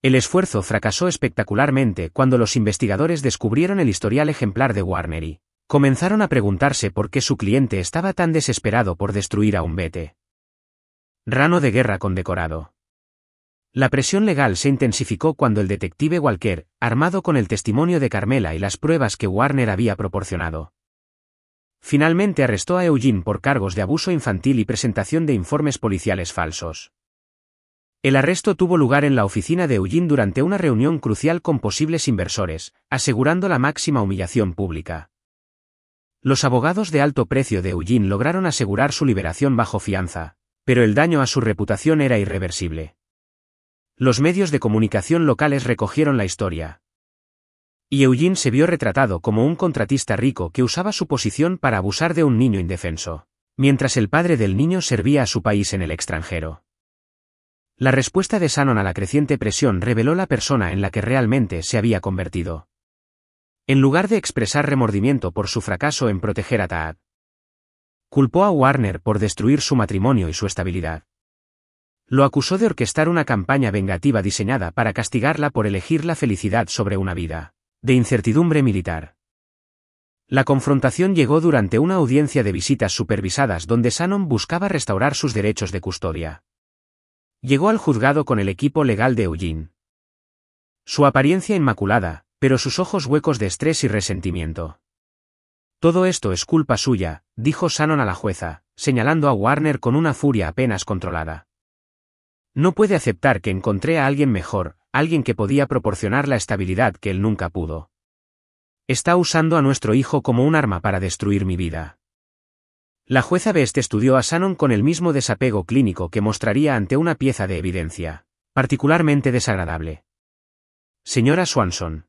El esfuerzo fracasó espectacularmente cuando los investigadores descubrieron el historial ejemplar de Warner y comenzaron a preguntarse por qué su cliente estaba tan desesperado por destruir a un veterano de guerra condecorado. La presión legal se intensificó cuando el detective Walker, armado con el testimonio de Carmela y las pruebas que Warner había proporcionado, finalmente arrestó a Eugene por cargos de abuso infantil y presentación de informes policiales falsos. El arresto tuvo lugar en la oficina de Eugene durante una reunión crucial con posibles inversores, asegurando la máxima humillación pública. Los abogados de alto precio de Eugene lograron asegurar su liberación bajo fianza, pero el daño a su reputación era irreversible. Los medios de comunicación locales recogieron la historia, y Eugene se vio retratado como un contratista rico que usaba su posición para abusar de un niño indefenso, mientras el padre del niño servía a su país en el extranjero. La respuesta de Shannon a la creciente presión reveló la persona en la que realmente se había convertido. En lugar de expresar remordimiento por su fracaso en proteger a Tad, culpó a Warner por destruir su matrimonio y su estabilidad. Lo acusó de orquestar una campaña vengativa diseñada para castigarla por elegir la felicidad sobre una vida de incertidumbre militar. La confrontación llegó durante una audiencia de visitas supervisadas donde Shannon buscaba restaurar sus derechos de custodia. Llegó al juzgado con el equipo legal de Eugene. Su apariencia inmaculada, pero sus ojos huecos de estrés y resentimiento. Todo esto es culpa suya, dijo Shannon a la jueza, señalando a Warner con una furia apenas controlada. No puede aceptar que encontré a alguien mejor, alguien que podía proporcionar la estabilidad que él nunca pudo. Está usando a nuestro hijo como un arma para destruir mi vida. La jueza Best estudió a Shannon con el mismo desapego clínico que mostraría ante una pieza de evidencia particularmente desagradable. Señora Swanson,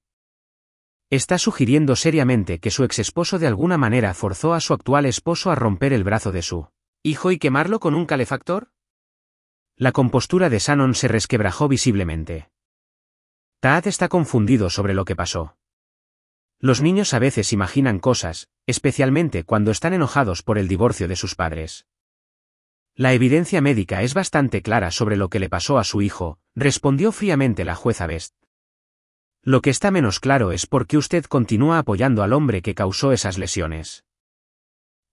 ¿está sugiriendo seriamente que su exesposo de alguna manera forzó a su actual esposo a romper el brazo de su hijo y quemarlo con un calefactor? La compostura de Shannon se resquebrajó visiblemente. Tad está confundido sobre lo que pasó. Los niños a veces imaginan cosas, especialmente cuando están enojados por el divorcio de sus padres. La evidencia médica es bastante clara sobre lo que le pasó a su hijo, respondió fríamente la jueza Best. Lo que está menos claro es por qué usted continúa apoyando al hombre que causó esas lesiones.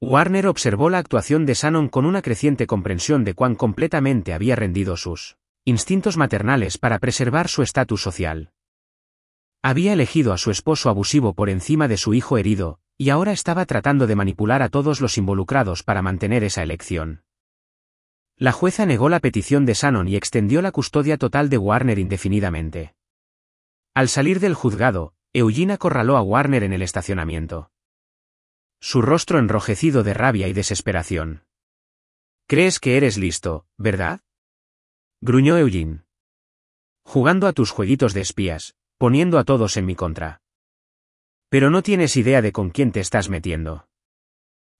Warner observó la actuación de Shannon con una creciente comprensión de cuán completamente había rendido sus instintos maternales para preservar su estatus social. Había elegido a su esposo abusivo por encima de su hijo herido, y ahora estaba tratando de manipular a todos los involucrados para mantener esa elección. La jueza negó la petición de Shannon y extendió la custodia total de Warner indefinidamente. Al salir del juzgado, Eugene acorraló a Warner en el estacionamiento. Su rostro enrojecido de rabia y desesperación. «¿Crees que eres listo, verdad?», gruñó Eugene. «Jugando a tus jueguitos de espías, poniendo a todos en mi contra. Pero no tienes idea de con quién te estás metiendo.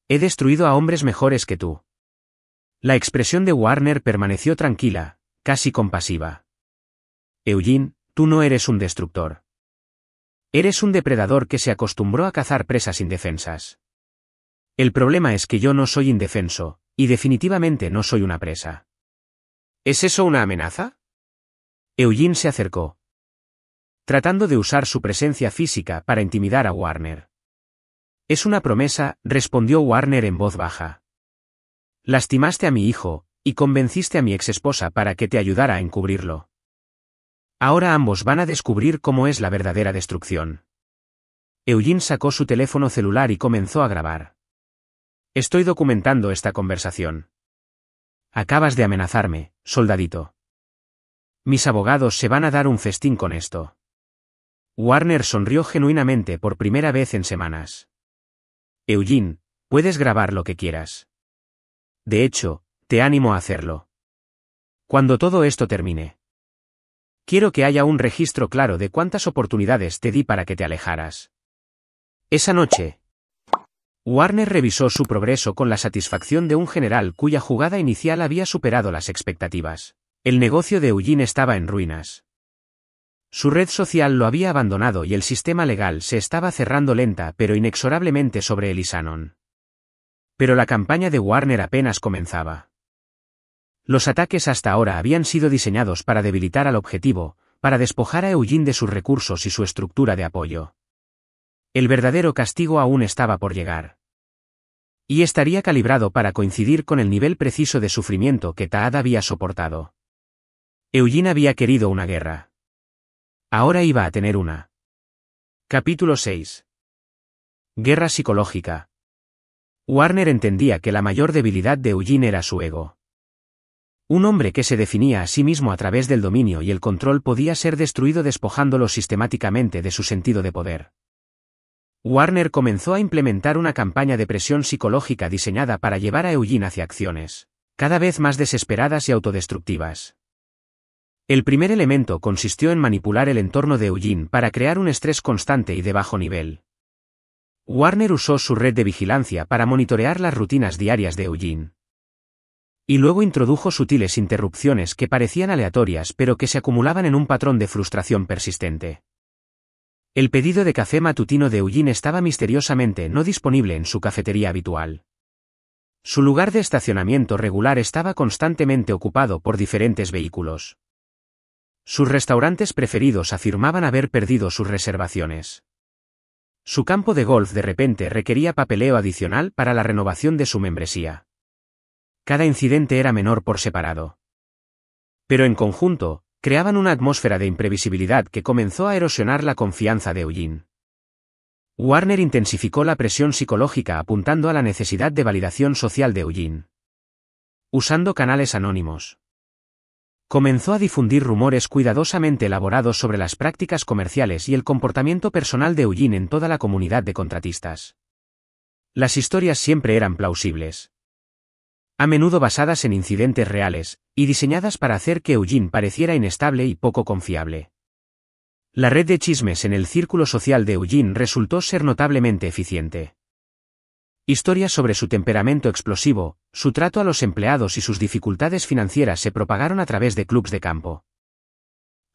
He destruido a hombres mejores que tú». La expresión de Warner permaneció tranquila, casi compasiva. «Eugene, tú no eres un destructor. Eres un depredador que se acostumbró a cazar presas indefensas. El problema es que yo no soy indefenso, y definitivamente no soy una presa». ¿Es eso una amenaza? Eugene se acercó, tratando de usar su presencia física para intimidar a Warner. «Es una promesa», respondió Warner en voz baja. «Lastimaste a mi hijo, y convenciste a mi exesposa para que te ayudara a encubrirlo. Ahora ambos van a descubrir cómo es la verdadera destrucción». Eugene sacó su teléfono celular y comenzó a grabar. «Estoy documentando esta conversación. Acabas de amenazarme, soldadito. Mis abogados se van a dar un festín con esto». Warner sonrió genuinamente por primera vez en semanas. «Eugene, puedes grabar lo que quieras. De hecho, te animo a hacerlo. Cuando todo esto termine, Quiero que haya un registro claro de cuántas oportunidades te di para que te alejaras. Esa noche, Warner revisó su progreso con la satisfacción de un general cuya jugada inicial había superado las expectativas. El negocio de Eugene estaba en ruinas. Su red social lo había abandonado y el sistema legal se estaba cerrando lenta pero inexorablemente sobre él y Shannon. Pero la campaña de Warner apenas comenzaba. Los ataques hasta ahora habían sido diseñados para debilitar al objetivo, para despojar a Eugene de sus recursos y su estructura de apoyo. El verdadero castigo aún estaba por llegar. Y estaría calibrado para coincidir con el nivel preciso de sufrimiento que Taad había soportado. Eugene había querido una guerra. Ahora iba a tener una. Capítulo 6. Guerra psicológica. Warner entendía que la mayor debilidad de Eugene era su ego. Un hombre que se definía a sí mismo a través del dominio y el control podía ser destruido despojándolo sistemáticamente de su sentido de poder. Warner comenzó a implementar una campaña de presión psicológica diseñada para llevar a Eugene hacia acciones cada vez más desesperadas y autodestructivas. El primer elemento consistió en manipular el entorno de Eugene para crear un estrés constante y de bajo nivel. Warner usó su red de vigilancia para monitorear las rutinas diarias de Eugene. Y luego introdujo sutiles interrupciones que parecían aleatorias pero que se acumulaban en un patrón de frustración persistente. El pedido de café matutino de Eugene estaba misteriosamente no disponible en su cafetería habitual. Su lugar de estacionamiento regular estaba constantemente ocupado por diferentes vehículos. Sus restaurantes preferidos afirmaban haber perdido sus reservaciones. Su campo de golf de repente requería papeleo adicional para la renovación de su membresía. Cada incidente era menor por separado. Pero en conjunto, creaban una atmósfera de imprevisibilidad que comenzó a erosionar la confianza de Eugene. Warner intensificó la presión psicológica apuntando a la necesidad de validación social de Eugene. Usando canales anónimos. Comenzó a difundir rumores cuidadosamente elaborados sobre las prácticas comerciales y el comportamiento personal de Eugene en toda la comunidad de contratistas. Las historias siempre eran plausibles. A menudo basadas en incidentes reales, y diseñadas para hacer que Eugene pareciera inestable y poco confiable. La red de chismes en el círculo social de Eugene resultó ser notablemente eficiente. Historias sobre su temperamento explosivo, su trato a los empleados y sus dificultades financieras se propagaron a través de clubs de campo,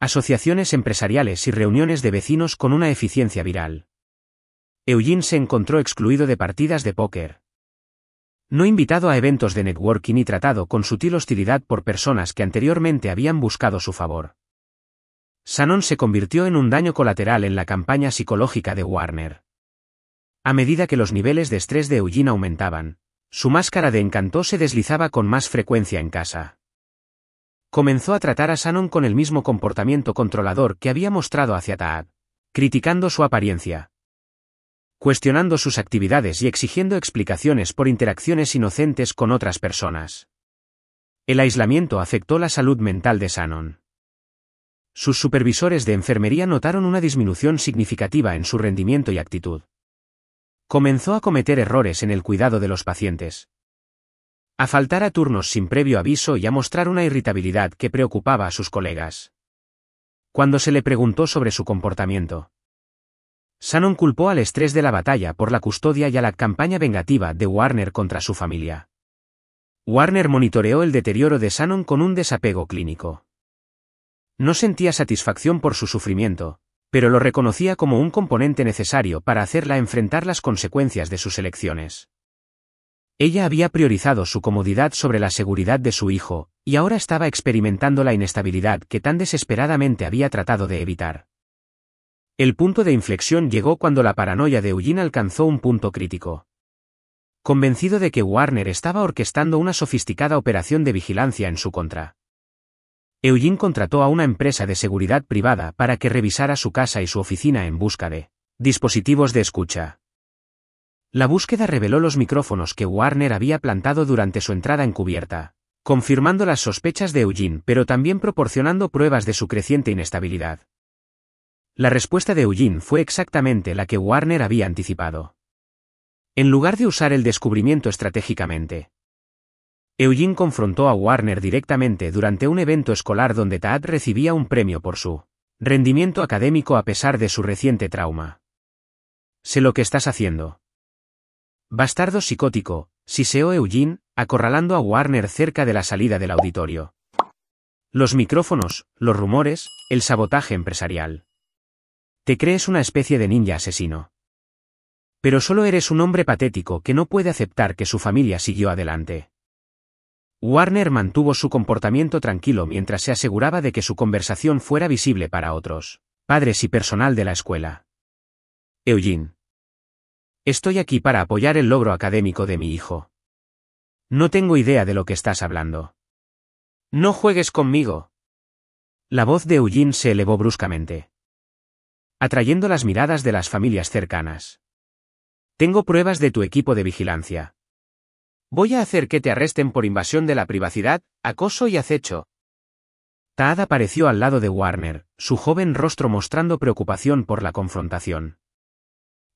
asociaciones empresariales y reuniones de vecinos con una eficiencia viral. Eugene se encontró excluido de partidas de póker. No invitado a eventos de networking y tratado con sutil hostilidad por personas que anteriormente habían buscado su favor. Shannon se convirtió en un daño colateral en la campaña psicológica de Warner. A medida que los niveles de estrés de Eugene aumentaban, su máscara de encanto se deslizaba con más frecuencia en casa. Comenzó a tratar a Shannon con el mismo comportamiento controlador que había mostrado hacia Taad, criticando su apariencia, cuestionando sus actividades y exigiendo explicaciones por interacciones inocentes con otras personas. El aislamiento afectó la salud mental de Shannon. Sus supervisores de enfermería notaron una disminución significativa en su rendimiento y actitud. Comenzó a cometer errores en el cuidado de los pacientes, a faltar a turnos sin previo aviso y a mostrar una irritabilidad que preocupaba a sus colegas. Cuando se le preguntó sobre su comportamiento, Shannon culpó al estrés de la batalla por la custodia y a la campaña vengativa de Warner contra su familia. Warner monitoreó el deterioro de Shannon con un desapego clínico. No sentía satisfacción por su sufrimiento, pero lo reconocía como un componente necesario para hacerla enfrentar las consecuencias de sus elecciones. Ella había priorizado su comodidad sobre la seguridad de su hijo, y ahora estaba experimentando la inestabilidad que tan desesperadamente había tratado de evitar. El punto de inflexión llegó cuando la paranoia de Eugene alcanzó un punto crítico. Convencido de que Warner estaba orquestando una sofisticada operación de vigilancia en su contra, Eugene contrató a una empresa de seguridad privada para que revisara su casa y su oficina en busca de dispositivos de escucha. La búsqueda reveló los micrófonos que Warner había plantado durante su entrada encubierta, confirmando las sospechas de Eugene pero también proporcionando pruebas de su creciente inestabilidad. La respuesta de Eugene fue exactamente la que Warner había anticipado. En lugar de usar el descubrimiento estratégicamente, Eugene confrontó a Warner directamente durante un evento escolar donde Tad recibía un premio por su rendimiento académico a pesar de su reciente trauma. «Sé lo que estás haciendo». «Bastardo psicótico», siseó Eugene, acorralando a Warner cerca de la salida del auditorio. «Los micrófonos, los rumores, el sabotaje empresarial. Te crees una especie de ninja asesino. Pero solo eres un hombre patético que no puede aceptar que su familia siguió adelante». Warner mantuvo su comportamiento tranquilo mientras se aseguraba de que su conversación fuera visible para otros padres y personal de la escuela. «Eugene. Estoy aquí para apoyar el logro académico de mi hijo. No tengo idea de lo que estás hablando. No juegues conmigo». La voz de Eugene se elevó bruscamente, atrayendo las miradas de las familias cercanas. «Tengo pruebas de tu equipo de vigilancia. Voy a hacer que te arresten por invasión de la privacidad, acoso y acecho». Tad apareció al lado de Warner, su joven rostro mostrando preocupación por la confrontación.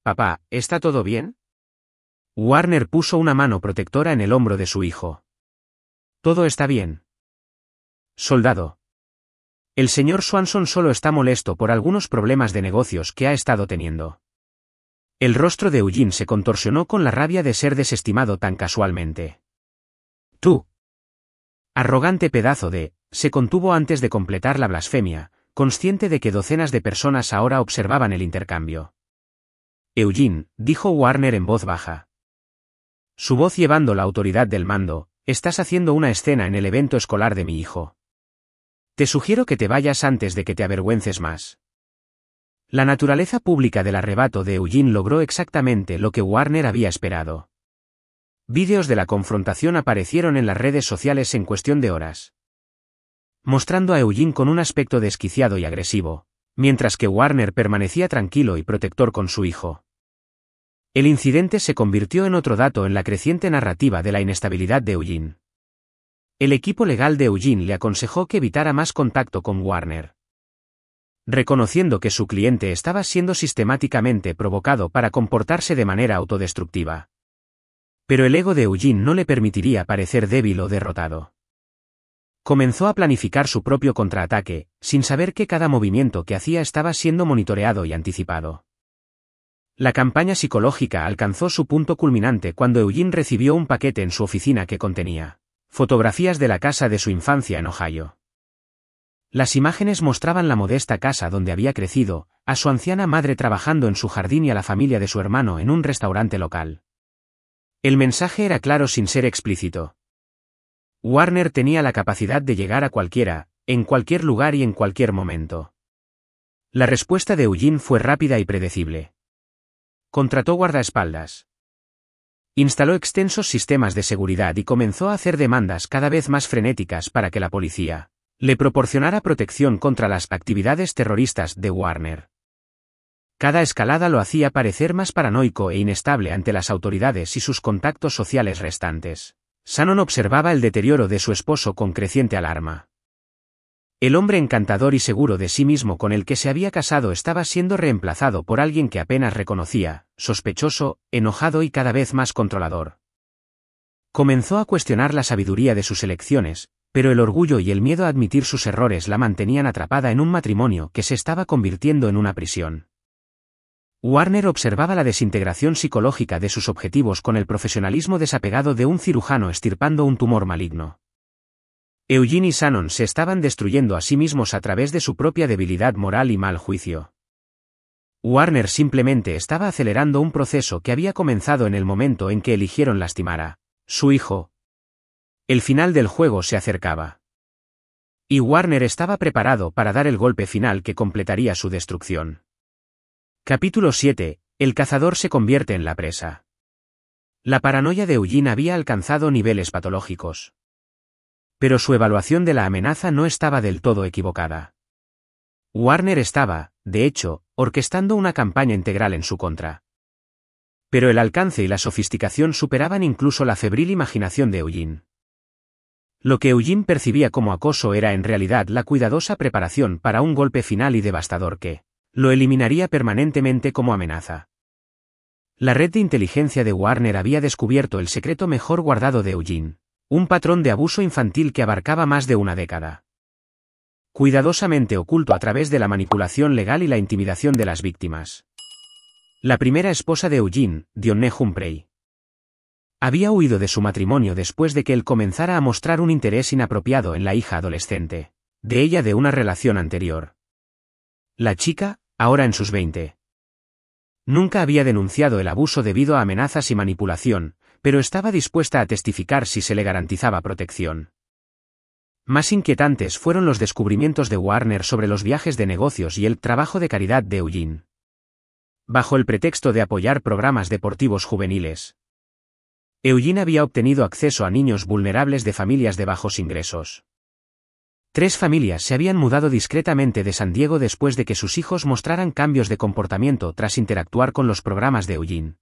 «Papá, ¿está todo bien?» Warner puso una mano protectora en el hombro de su hijo. «Todo está bien. Soldado. El señor Swanson solo está molesto por algunos problemas de negocios que ha estado teniendo». El rostro de Eugene se contorsionó con la rabia de ser desestimado tan casualmente. «Tú. Arrogante pedazo de», se contuvo antes de completar la blasfemia, consciente de que docenas de personas ahora observaban el intercambio. «Eugene», dijo Warner en voz baja, su voz llevando la autoridad del mando, «estás haciendo una escena en el evento escolar de mi hijo. Te sugiero que te vayas antes de que te avergüences más». La naturaleza pública del arrebato de Eugene logró exactamente lo que Warner había esperado. Vídeos de la confrontación aparecieron en las redes sociales en cuestión de horas, mostrando a Eugene con un aspecto desquiciado y agresivo, mientras que Warner permanecía tranquilo y protector con su hijo. El incidente se convirtió en otro dato en la creciente narrativa de la inestabilidad de Eugene. El equipo legal de Eugene le aconsejó que evitara más contacto con Warner, reconociendo que su cliente estaba siendo sistemáticamente provocado para comportarse de manera autodestructiva. Pero el ego de Eugene no le permitiría parecer débil o derrotado. Comenzó a planificar su propio contraataque, sin saber que cada movimiento que hacía estaba siendo monitoreado y anticipado. La campaña psicológica alcanzó su punto culminante cuando Eugene recibió un paquete en su oficina que contenía fotografías de la casa de su infancia en Ohio. Las imágenes mostraban la modesta casa donde había crecido, a su anciana madre trabajando en su jardín y a la familia de su hermano en un restaurante local. El mensaje era claro sin ser explícito. Warner tenía la capacidad de llegar a cualquiera, en cualquier lugar y en cualquier momento. La respuesta de Eugene fue rápida y predecible. Contrató guardaespaldas. Instaló extensos sistemas de seguridad y comenzó a hacer demandas cada vez más frenéticas para que la policía le proporcionara protección contra las actividades terroristas de Warner. Cada escalada lo hacía parecer más paranoico e inestable ante las autoridades y sus contactos sociales restantes. Shannon observaba el deterioro de su esposo con creciente alarma. El hombre encantador y seguro de sí mismo con el que se había casado estaba siendo reemplazado por alguien que apenas reconocía, sospechoso, enojado y cada vez más controlador. Comenzó a cuestionar la sabiduría de sus elecciones, pero el orgullo y el miedo a admitir sus errores la mantenían atrapada en un matrimonio que se estaba convirtiendo en una prisión. Warner observaba la desintegración psicológica de sus objetivos con el profesionalismo desapegado de un cirujano extirpando un tumor maligno. Eugene y Shannon se estaban destruyendo a sí mismos a través de su propia debilidad moral y mal juicio. Warner simplemente estaba acelerando un proceso que había comenzado en el momento en que eligieron lastimar a su hijo. El final del juego se acercaba. Y Warner estaba preparado para dar el golpe final que completaría su destrucción. Capítulo 7. El cazador se convierte en la presa. La paranoia de Eugene había alcanzado niveles patológicos. Pero su evaluación de la amenaza no estaba del todo equivocada. Warner estaba, de hecho, orquestando una campaña integral en su contra. Pero el alcance y la sofisticación superaban incluso la febril imaginación de Eugene. Lo que Eugene percibía como acoso era en realidad la cuidadosa preparación para un golpe final y devastador que lo eliminaría permanentemente como amenaza. La red de inteligencia de Warner había descubierto el secreto mejor guardado de Eugene, Un patrón de abuso infantil que abarcaba más de una década. Cuidadosamente oculto a través de la manipulación legal y la intimidación de las víctimas. La primera esposa de Eugene, Dionne Humphrey, había huido de su matrimonio después de que él comenzara a mostrar un interés inapropiado en la hija adolescente de ella de una relación anterior. La chica, ahora en sus 20, nunca había denunciado el abuso debido a amenazas y manipulación, pero estaba dispuesta a testificar si se le garantizaba protección. Más inquietantes fueron los descubrimientos de Warner sobre los viajes de negocios y el trabajo de caridad de Eugene. Bajo el pretexto de apoyar programas deportivos juveniles, Eugene había obtenido acceso a niños vulnerables de familias de bajos ingresos. 3 familias se habían mudado discretamente de San Diego después de que sus hijos mostraran cambios de comportamiento tras interactuar con los programas de Eugene.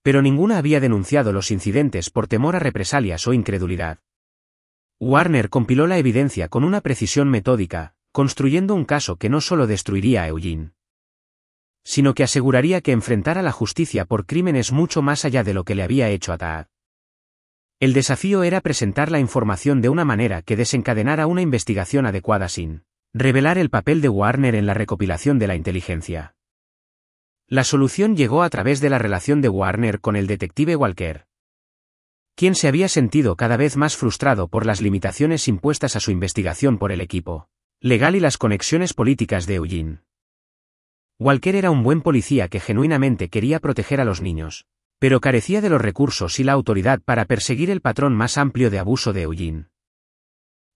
Pero ninguna había denunciado los incidentes por temor a represalias o incredulidad. Warner compiló la evidencia con una precisión metódica, construyendo un caso que no solo destruiría a Eugene, sino que aseguraría que enfrentara la justicia por crímenes mucho más allá de lo que le había hecho a Taad. El desafío era presentar la información de una manera que desencadenara una investigación adecuada sin revelar el papel de Warner en la recopilación de la inteligencia. La solución llegó a través de la relación de Warner con el detective Walker, quien se había sentido cada vez más frustrado por las limitaciones impuestas a su investigación por el equipo legal y las conexiones políticas de Eugene. Walker era un buen policía que genuinamente quería proteger a los niños, pero carecía de los recursos y la autoridad para perseguir el patrón más amplio de abuso de Eugene.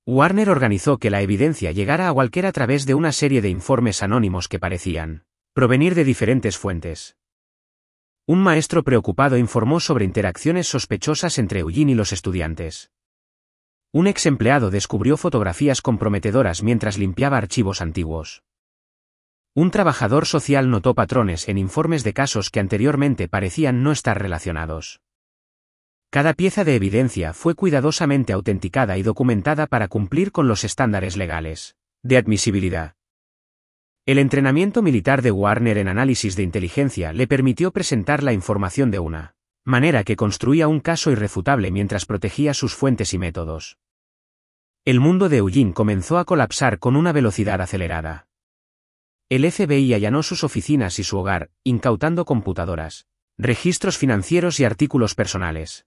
Warner organizó que la evidencia llegara a Walker a través de una serie de informes anónimos que parecían provenir de diferentes fuentes. Un maestro preocupado informó sobre interacciones sospechosas entre Eugene y los estudiantes. Un ex empleado descubrió fotografías comprometedoras mientras limpiaba archivos antiguos. Un trabajador social notó patrones en informes de casos que anteriormente parecían no estar relacionados. Cada pieza de evidencia fue cuidadosamente autenticada y documentada para cumplir con los estándares legales de admisibilidad. El entrenamiento militar de Warner en análisis de inteligencia le permitió presentar la información de una manera que construía un caso irrefutable mientras protegía sus fuentes y métodos. El mundo de Eugene comenzó a colapsar con una velocidad acelerada. El FBI allanó sus oficinas y su hogar, incautando computadoras, registros financieros y artículos personales.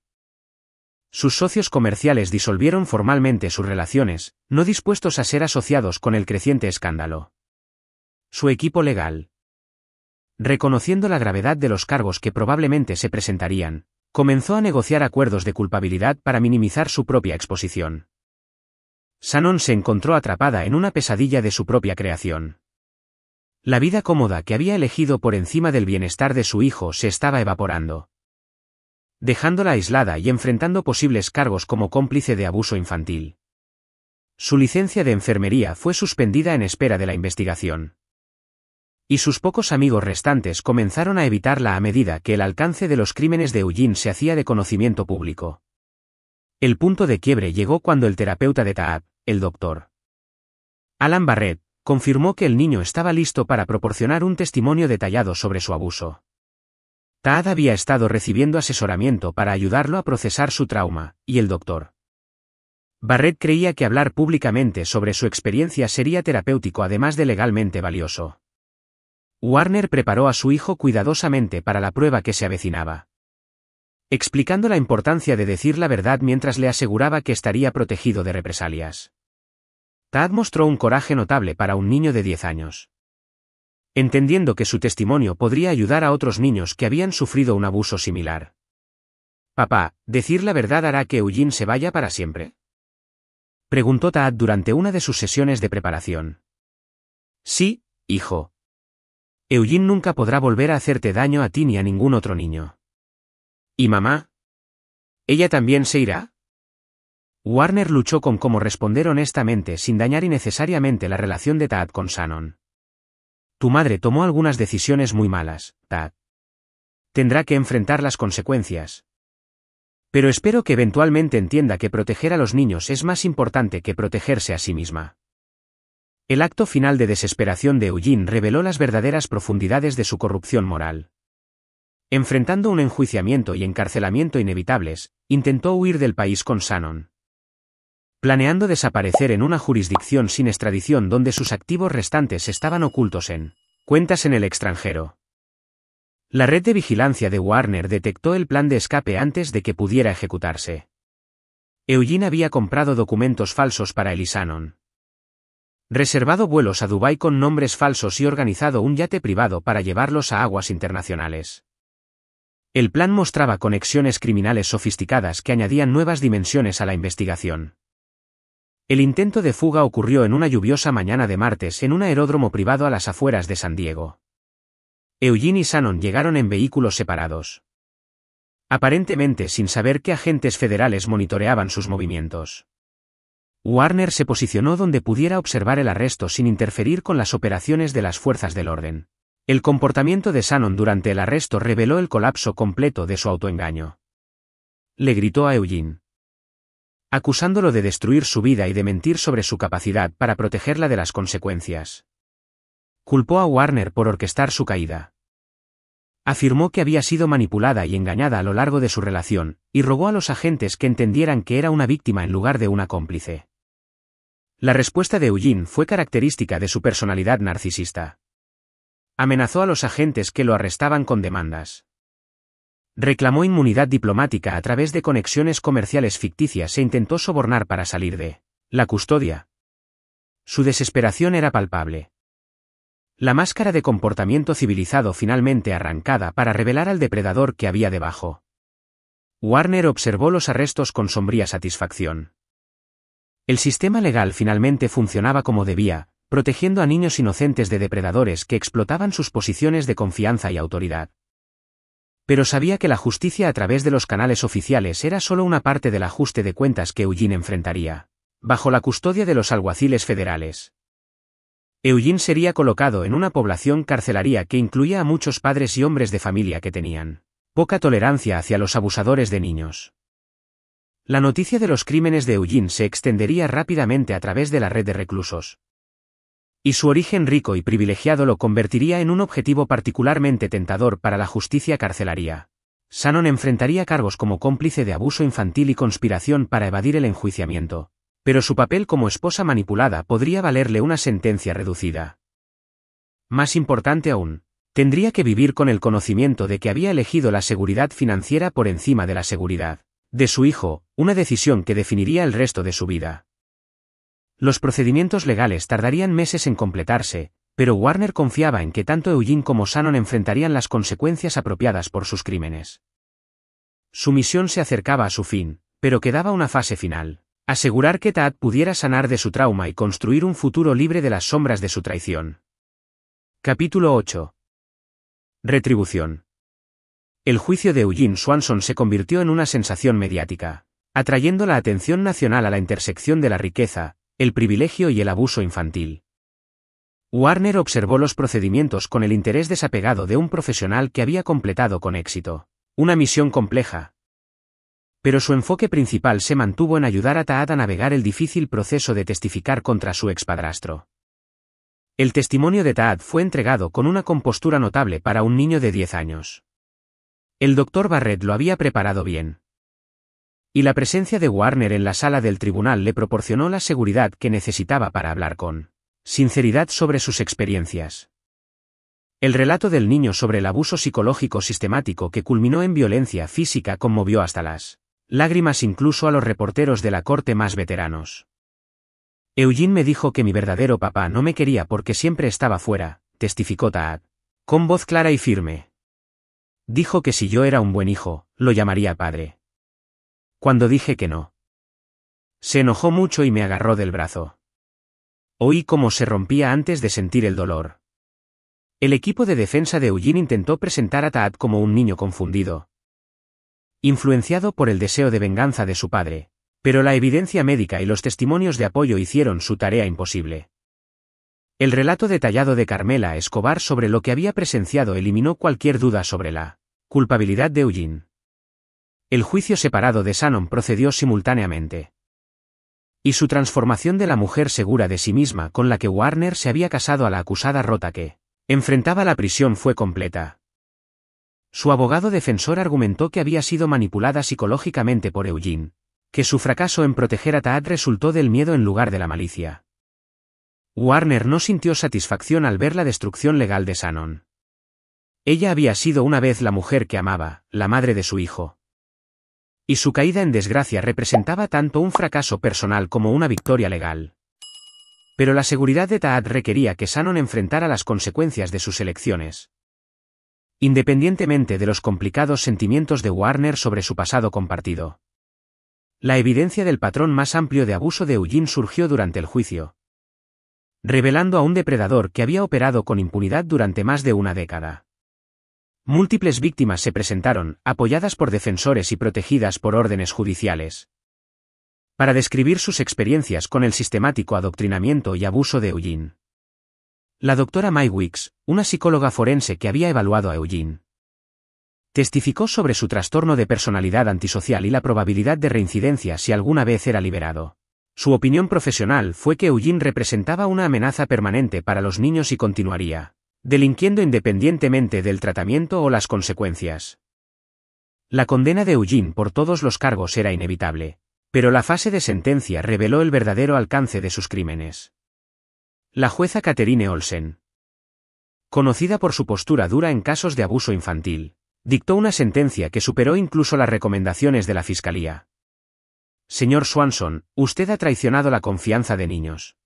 Sus socios comerciales disolvieron formalmente sus relaciones, no dispuestos a ser asociados con el creciente escándalo. Su equipo legal, reconociendo la gravedad de los cargos que probablemente se presentarían, comenzó a negociar acuerdos de culpabilidad para minimizar su propia exposición. Shannon se encontró atrapada en una pesadilla de su propia creación. La vida cómoda que había elegido por encima del bienestar de su hijo se estaba evaporando, dejándola aislada y enfrentando posibles cargos como cómplice de abuso infantil. Su licencia de enfermería fue suspendida en espera de la investigación. Y sus pocos amigos restantes comenzaron a evitarla a medida que el alcance de los crímenes de Eugene se hacía de conocimiento público. El punto de quiebre llegó cuando el terapeuta de Taad, el Dr. Alan Barrett, confirmó que el niño estaba listo para proporcionar un testimonio detallado sobre su abuso. Taad había estado recibiendo asesoramiento para ayudarlo a procesar su trauma, y el Dr. Barrett creía que hablar públicamente sobre su experiencia sería terapéutico además de legalmente valioso. Warner preparó a su hijo cuidadosamente para la prueba que se avecinaba, explicando la importancia de decir la verdad mientras le aseguraba que estaría protegido de represalias. Taad mostró un coraje notable para un niño de 10 años. Entendiendo que su testimonio podría ayudar a otros niños que habían sufrido un abuso similar. «Papá, ¿decir la verdad hará que Eugene se vaya para siempre?», preguntó Taad durante una de sus sesiones de preparación. «Sí, hijo. Eugene nunca podrá volver a hacerte daño a ti ni a ningún otro niño». «¿Y mamá? ¿Ella también se irá?». Warner luchó con cómo responder honestamente sin dañar innecesariamente la relación de Taad con Shannon. «Tu madre tomó algunas decisiones muy malas, Taad. Tendrá que enfrentar las consecuencias. Pero espero que eventualmente entienda que proteger a los niños es más importante que protegerse a sí misma». El acto final de desesperación de Eugene reveló las verdaderas profundidades de su corrupción moral. Enfrentando un enjuiciamiento y encarcelamiento inevitables, intentó huir del país con Shannon, planeando desaparecer en una jurisdicción sin extradición donde sus activos restantes estaban ocultos en cuentas en el extranjero. La red de vigilancia de Warner detectó el plan de escape antes de que pudiera ejecutarse. Eugene había comprado documentos falsos para él y Shannon, reservado vuelos a Dubái con nombres falsos y organizado un yate privado para llevarlos a aguas internacionales. El plan mostraba conexiones criminales sofisticadas que añadían nuevas dimensiones a la investigación. El intento de fuga ocurrió en una lluviosa mañana de martes en un aeródromo privado a las afueras de San Diego. Eugene y Shannon llegaron en vehículos separados, aparentemente sin saber que agentes federales monitoreaban sus movimientos. Warner se posicionó donde pudiera observar el arresto sin interferir con las operaciones de las fuerzas del orden. El comportamiento de Shannon durante el arresto reveló el colapso completo de su autoengaño. Le gritó a Eugene, acusándolo de destruir su vida y de mentir sobre su capacidad para protegerla de las consecuencias. Culpó a Warner por orquestar su caída. Afirmó que había sido manipulada y engañada a lo largo de su relación, y rogó a los agentes que entendieran que era una víctima en lugar de una cómplice. La respuesta de Eugene fue característica de su personalidad narcisista. Amenazó a los agentes que lo arrestaban con demandas. Reclamó inmunidad diplomática a través de conexiones comerciales ficticias e intentó sobornar para salir de la custodia. Su desesperación era palpable. La máscara de comportamiento civilizado finalmente arrancada para revelar al depredador que había debajo. Warner observó los arrestos con sombría satisfacción. El sistema legal finalmente funcionaba como debía, protegiendo a niños inocentes de depredadores que explotaban sus posiciones de confianza y autoridad. Pero sabía que la justicia a través de los canales oficiales era solo una parte del ajuste de cuentas que Eugene enfrentaría, bajo la custodia de los alguaciles federales. Eugene sería colocado en una población carcelaria que incluía a muchos padres y hombres de familia que tenían poca tolerancia hacia los abusadores de niños. La noticia de los crímenes de Eugene se extendería rápidamente a través de la red de reclusos. Y su origen rico y privilegiado lo convertiría en un objetivo particularmente tentador para la justicia carcelaria. Shannon enfrentaría cargos como cómplice de abuso infantil y conspiración para evadir el enjuiciamiento, pero su papel como esposa manipulada podría valerle una sentencia reducida. Más importante aún, tendría que vivir con el conocimiento de que había elegido la seguridad financiera por encima de la seguridad de su hijo, una decisión que definiría el resto de su vida. Los procedimientos legales tardarían meses en completarse, pero Warner confiaba en que tanto Eugene como Shannon enfrentarían las consecuencias apropiadas por sus crímenes. Su misión se acercaba a su fin, pero quedaba una fase final: asegurar que Tad pudiera sanar de su trauma y construir un futuro libre de las sombras de su traición. Capítulo 8. Retribución. El juicio de Eugene Swanson se convirtió en una sensación mediática, atrayendo la atención nacional a la intersección de la riqueza, el privilegio y el abuso infantil. Warner observó los procedimientos con el interés desapegado de un profesional que había completado con éxito una misión compleja. Pero su enfoque principal se mantuvo en ayudar a Tad a navegar el difícil proceso de testificar contra su expadrastro. El testimonio de Tad fue entregado con una compostura notable para un niño de 10 años. El Dr. Barrett lo había preparado bien. Y la presencia de Warner en la sala del tribunal le proporcionó la seguridad que necesitaba para hablar con sinceridad sobre sus experiencias. El relato del niño sobre el abuso psicológico sistemático que culminó en violencia física conmovió hasta las lágrimas incluso a los reporteros de la corte más veteranos. Eugene me dijo que mi verdadero papá no me quería porque siempre estaba fuera, testificó Tad, con voz clara y firme. Dijo que si yo era un buen hijo, lo llamaría padre. Cuando dije que no, se enojó mucho y me agarró del brazo. Oí cómo se rompía antes de sentir el dolor. El equipo de defensa de Eugene intentó presentar a Tad como un niño confundido, influenciado por el deseo de venganza de su padre, pero la evidencia médica y los testimonios de apoyo hicieron su tarea imposible. El relato detallado de Carmela Escobar sobre lo que había presenciado eliminó cualquier duda sobre la culpabilidad de Eugene. El juicio separado de Shannon procedió simultáneamente. Y su transformación de la mujer segura de sí misma con la que Warner se había casado a la acusada rota que enfrentaba la prisión fue completa. Su abogado defensor argumentó que había sido manipulada psicológicamente por Eugene, que su fracaso en proteger a Taad resultó del miedo en lugar de la malicia. Warner no sintió satisfacción al ver la destrucción legal de Shannon. Ella había sido una vez la mujer que amaba, la madre de su hijo. Y su caída en desgracia representaba tanto un fracaso personal como una victoria legal. Pero la seguridad de Taad requería que Shannon enfrentara las consecuencias de sus elecciones. Independientemente de los complicados sentimientos de Warner sobre su pasado compartido. La evidencia del patrón más amplio de abuso de Eugene surgió durante el juicio, revelando a un depredador que había operado con impunidad durante más de una década. Múltiples víctimas se presentaron, apoyadas por defensores y protegidas por órdenes judiciales, para describir sus experiencias con el sistemático adoctrinamiento y abuso de Eugene. La doctora May Weeks, una psicóloga forense que había evaluado a Eugene, testificó sobre su trastorno de personalidad antisocial y la probabilidad de reincidencia si alguna vez era liberado. Su opinión profesional fue que Eugene representaba una amenaza permanente para los niños y continuaría delinquiendo independientemente del tratamiento o las consecuencias. La condena de Eugene por todos los cargos era inevitable, pero la fase de sentencia reveló el verdadero alcance de sus crímenes. La jueza Catherine Olsen, conocida por su postura dura en casos de abuso infantil, dictó una sentencia que superó incluso las recomendaciones de la fiscalía. Señor Swanson, usted ha traicionado la confianza de niños,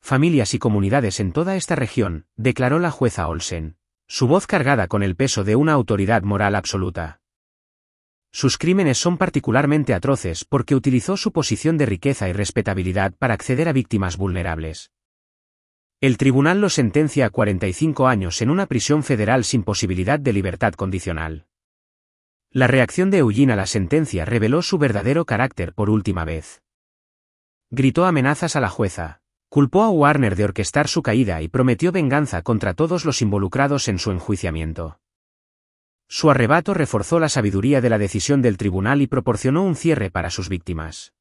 familias y comunidades en toda esta región, declaró la jueza Olsen, su voz cargada con el peso de una autoridad moral absoluta. Sus crímenes son particularmente atroces porque utilizó su posición de riqueza y respetabilidad para acceder a víctimas vulnerables. El tribunal lo sentencia a 45 años en una prisión federal sin posibilidad de libertad condicional. La reacción de Eugene a la sentencia reveló su verdadero carácter por última vez. Gritó amenazas a la jueza, culpó a Warner de orquestar su caída y prometió venganza contra todos los involucrados en su enjuiciamiento. Su arrebato reforzó la sabiduría de la decisión del tribunal y proporcionó un cierre para sus víctimas.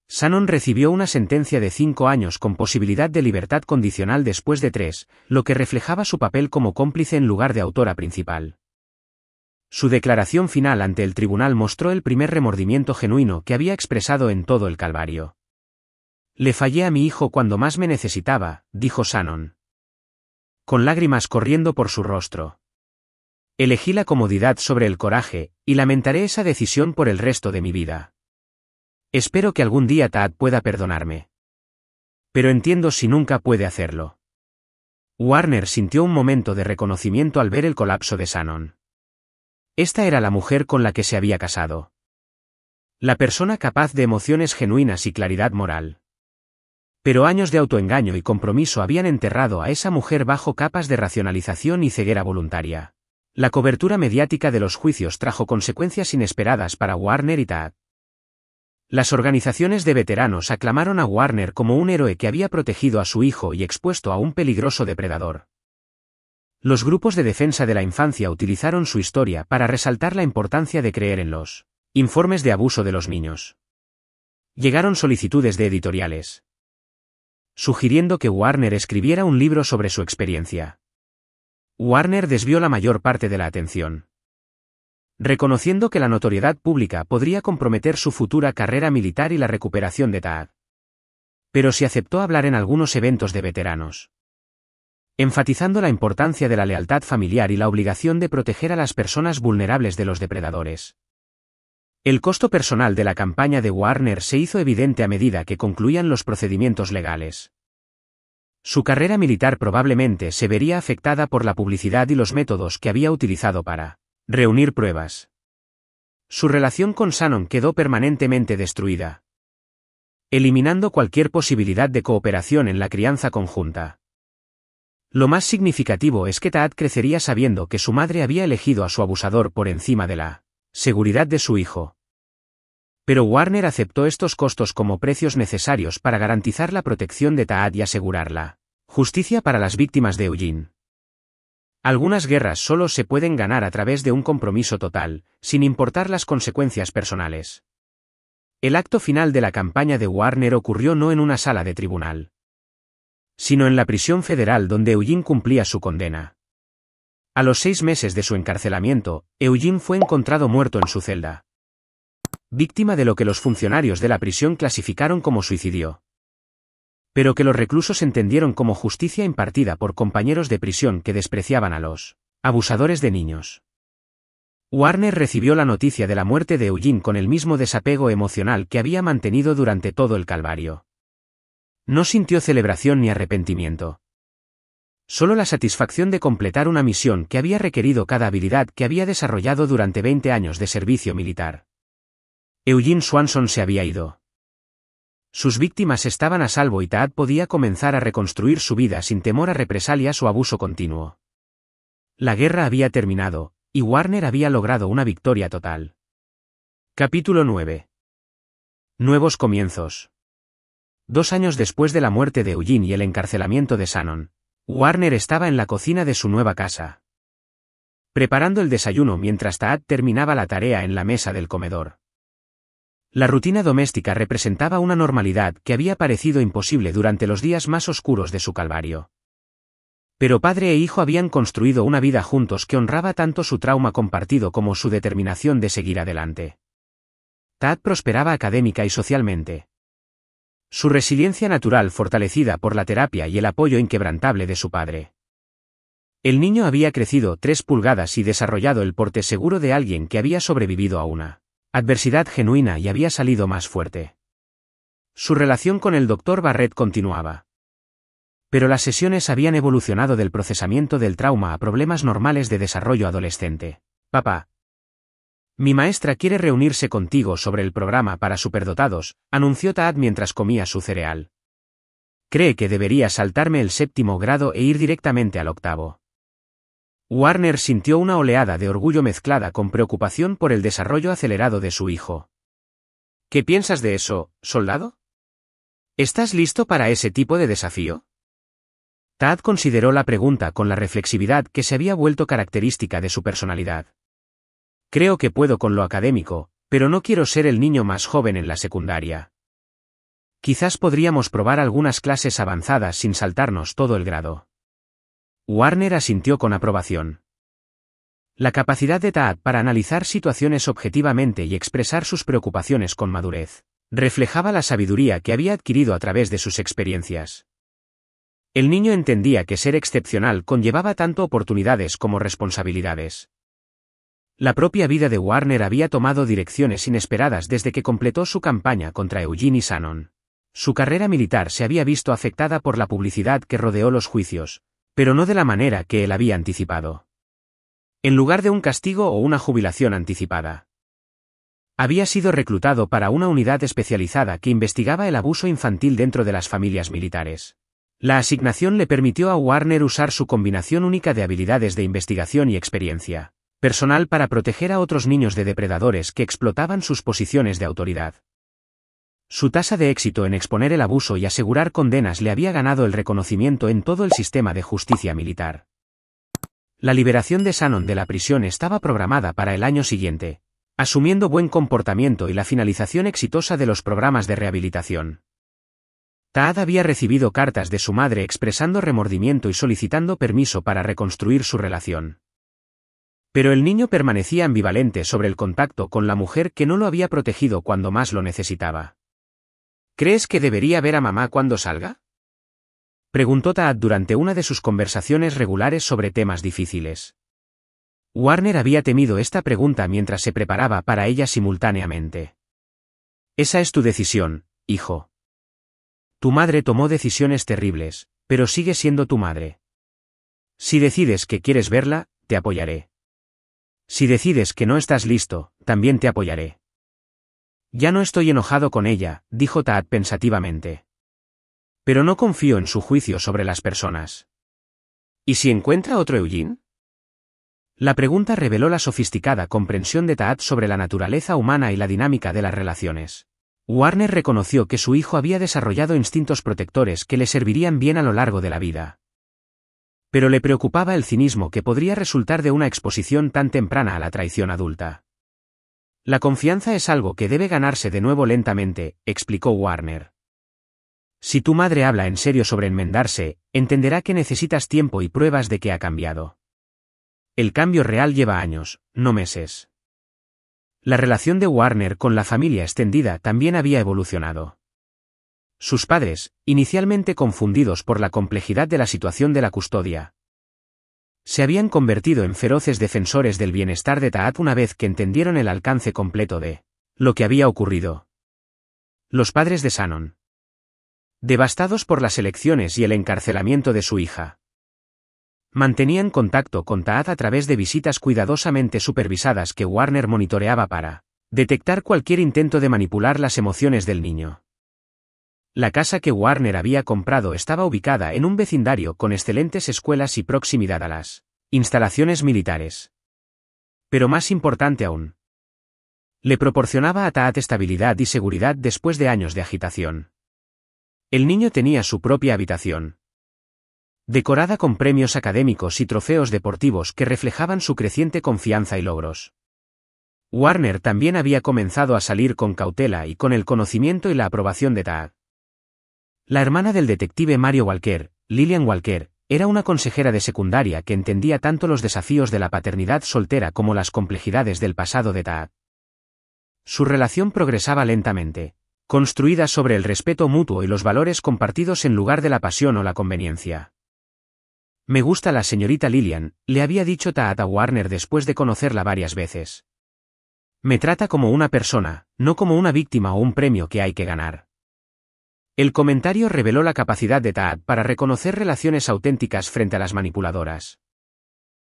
Shannon recibió una sentencia de 5 años con posibilidad de libertad condicional después de 3, lo que reflejaba su papel como cómplice en lugar de autora principal. Su declaración final ante el tribunal mostró el primer remordimiento genuino que había expresado en todo el calvario. Le fallé a mi hijo cuando más me necesitaba, dijo Shannon, con lágrimas corriendo por su rostro. Elegí la comodidad sobre el coraje, y lamentaré esa decisión por el resto de mi vida. Espero que algún día Taad pueda perdonarme. Pero entiendo si nunca puede hacerlo. Warner sintió un momento de reconocimiento al ver el colapso de Shannon. Esta era la mujer con la que se había casado. La persona capaz de emociones genuinas y claridad moral. Pero años de autoengaño y compromiso habían enterrado a esa mujer bajo capas de racionalización y ceguera voluntaria. La cobertura mediática de los juicios trajo consecuencias inesperadas para Warner y Taad. Las organizaciones de veteranos aclamaron a Warner como un héroe que había protegido a su hijo y expuesto a un peligroso depredador. Los grupos de defensa de la infancia utilizaron su historia para resaltar la importancia de creer en los informes de abuso de los niños. Llegaron solicitudes de editoriales, sugiriendo que Warner escribiera un libro sobre su experiencia. Warner desvió la mayor parte de la atención, reconociendo que la notoriedad pública podría comprometer su futura carrera militar y la recuperación de Taad. Pero sí aceptó hablar en algunos eventos de veteranos, enfatizando la importancia de la lealtad familiar y la obligación de proteger a las personas vulnerables de los depredadores. El costo personal de la campaña de Warner se hizo evidente a medida que concluían los procedimientos legales. Su carrera militar probablemente se vería afectada por la publicidad y los métodos que había utilizado para reunir pruebas. Su relación con Shannon quedó permanentemente destruida, eliminando cualquier posibilidad de cooperación en la crianza conjunta. Lo más significativo es que Taad crecería sabiendo que su madre había elegido a su abusador por encima de la seguridad de su hijo. Pero Warner aceptó estos costos como precios necesarios para garantizar la protección de Taad y asegurar la justicia para las víctimas de Eugene. Algunas guerras solo se pueden ganar a través de un compromiso total, sin importar las consecuencias personales. El acto final de la campaña de Warner ocurrió no en una sala de tribunal, sino en la prisión federal donde Eugene cumplía su condena. A los 6 meses de su encarcelamiento, Eugene fue encontrado muerto en su celda, víctima de lo que los funcionarios de la prisión clasificaron como suicidio, pero que los reclusos entendieron como justicia impartida por compañeros de prisión que despreciaban a los abusadores de niños. Warner recibió la noticia de la muerte de Eugene con el mismo desapego emocional que había mantenido durante todo el calvario. No sintió celebración ni arrepentimiento. Solo la satisfacción de completar una misión que había requerido cada habilidad que había desarrollado durante 20 años de servicio militar. Eugene Swanson se había ido. Sus víctimas estaban a salvo y Taad podía comenzar a reconstruir su vida sin temor a represalias o abuso continuo. La guerra había terminado, y Warner había logrado una victoria total. Capítulo 9. Nuevos comienzos. 2 años después de la muerte de Eugene y el encarcelamiento de Shannon, Warner estaba en la cocina de su nueva casa, preparando el desayuno mientras Taad terminaba la tarea en la mesa del comedor. La rutina doméstica representaba una normalidad que había parecido imposible durante los días más oscuros de su calvario. Pero padre e hijo habían construido una vida juntos que honraba tanto su trauma compartido como su determinación de seguir adelante. Taad prosperaba académica y socialmente. Su resiliencia natural fortalecida por la terapia y el apoyo inquebrantable de su padre. El niño había crecido 3 pulgadas y desarrollado el porte seguro de alguien que había sobrevivido a una adversidad genuina y había salido más fuerte. Su relación con el Dr. Barrett continuaba. Pero las sesiones habían evolucionado del procesamiento del trauma a problemas normales de desarrollo adolescente. Papá. Mi maestra quiere reunirse contigo sobre el programa para superdotados, anunció Taad mientras comía su cereal. Cree que debería saltarme el 7º grado e ir directamente al 8º. Warner sintió una oleada de orgullo mezclada con preocupación por el desarrollo acelerado de su hijo. ¿Qué piensas de eso, soldado? ¿Estás listo para ese tipo de desafío? Taad consideró la pregunta con la reflexividad que se había vuelto característica de su personalidad. Creo que puedo con lo académico, pero no quiero ser el niño más joven en la secundaria. Quizás podríamos probar algunas clases avanzadas sin saltarnos todo el grado. Warner asintió con aprobación. La capacidad de Taad para analizar situaciones objetivamente y expresar sus preocupaciones con madurez reflejaba la sabiduría que había adquirido a través de sus experiencias. El niño entendía que ser excepcional conllevaba tanto oportunidades como responsabilidades. La propia vida de Warner había tomado direcciones inesperadas desde que completó su campaña contra Eugene y Shannon. Su carrera militar se había visto afectada por la publicidad que rodeó los juicios, pero no de la manera que él había anticipado. En lugar de un castigo o una jubilación anticipada, había sido reclutado para una unidad especializada que investigaba el abuso infantil dentro de las familias militares. La asignación le permitió a Warner usar su combinación única de habilidades de investigación y experiencia personal para proteger a otros niños de depredadores que explotaban sus posiciones de autoridad. Su tasa de éxito en exponer el abuso y asegurar condenas le había ganado el reconocimiento en todo el sistema de justicia militar. La liberación de Shannon de la prisión estaba programada para el año siguiente, asumiendo buen comportamiento y la finalización exitosa de los programas de rehabilitación. Taad había recibido cartas de su madre expresando remordimiento y solicitando permiso para reconstruir su relación. Pero el niño permanecía ambivalente sobre el contacto con la mujer que no lo había protegido cuando más lo necesitaba. ¿Crees que debería ver a mamá cuando salga?, preguntó Taad durante una de sus conversaciones regulares sobre temas difíciles. Warner había temido esta pregunta mientras se preparaba para ella simultáneamente. Esa es tu decisión, hijo. Tu madre tomó decisiones terribles, pero sigue siendo tu madre. Si decides que quieres verla, te apoyaré. Si decides que no estás listo, también te apoyaré. Ya no estoy enojado con ella, dijo Taad pensativamente. Pero no confío en su juicio sobre las personas. ¿Y si encuentra otro Eugene? La pregunta reveló la sofisticada comprensión de Taad sobre la naturaleza humana y la dinámica de las relaciones. Warner reconoció que su hijo había desarrollado instintos protectores que le servirían bien a lo largo de la vida. Pero le preocupaba el cinismo que podría resultar de una exposición tan temprana a la traición adulta. La confianza es algo que debe ganarse de nuevo lentamente, explicó Warner. Si tu madre habla en serio sobre enmendarse, entenderá que necesitas tiempo y pruebas de que ha cambiado. El cambio real lleva años, no meses. La relación de Warner con la familia extendida también había evolucionado. Sus padres, inicialmente confundidos por la complejidad de la situación de la custodia, se habían convertido en feroces defensores del bienestar de Taat una vez que entendieron el alcance completo de lo que había ocurrido. Los padres de Shannon, devastados por las elecciones y el encarcelamiento de su hija, mantenían contacto con Taat a través de visitas cuidadosamente supervisadas que Warner monitoreaba para detectar cualquier intento de manipular las emociones del niño. La casa que Warner había comprado estaba ubicada en un vecindario con excelentes escuelas y proximidad a las instalaciones militares. Pero más importante aún, le proporcionaba a Taat estabilidad y seguridad después de años de agitación. El niño tenía su propia habitación, decorada con premios académicos y trofeos deportivos que reflejaban su creciente confianza y logros. Warner también había comenzado a salir con cautela y con el conocimiento y la aprobación de Taat. La hermana del detective Mario Walker, Lillian Walker, era una consejera de secundaria que entendía tanto los desafíos de la paternidad soltera como las complejidades del pasado de Taat. Su relación progresaba lentamente, construida sobre el respeto mutuo y los valores compartidos en lugar de la pasión o la conveniencia. «Me gusta la señorita Lillian», le había dicho Taat a Warner después de conocerla varias veces. «Me trata como una persona, no como una víctima o un premio que hay que ganar». El comentario reveló la capacidad de Taat para reconocer relaciones auténticas frente a las manipuladoras.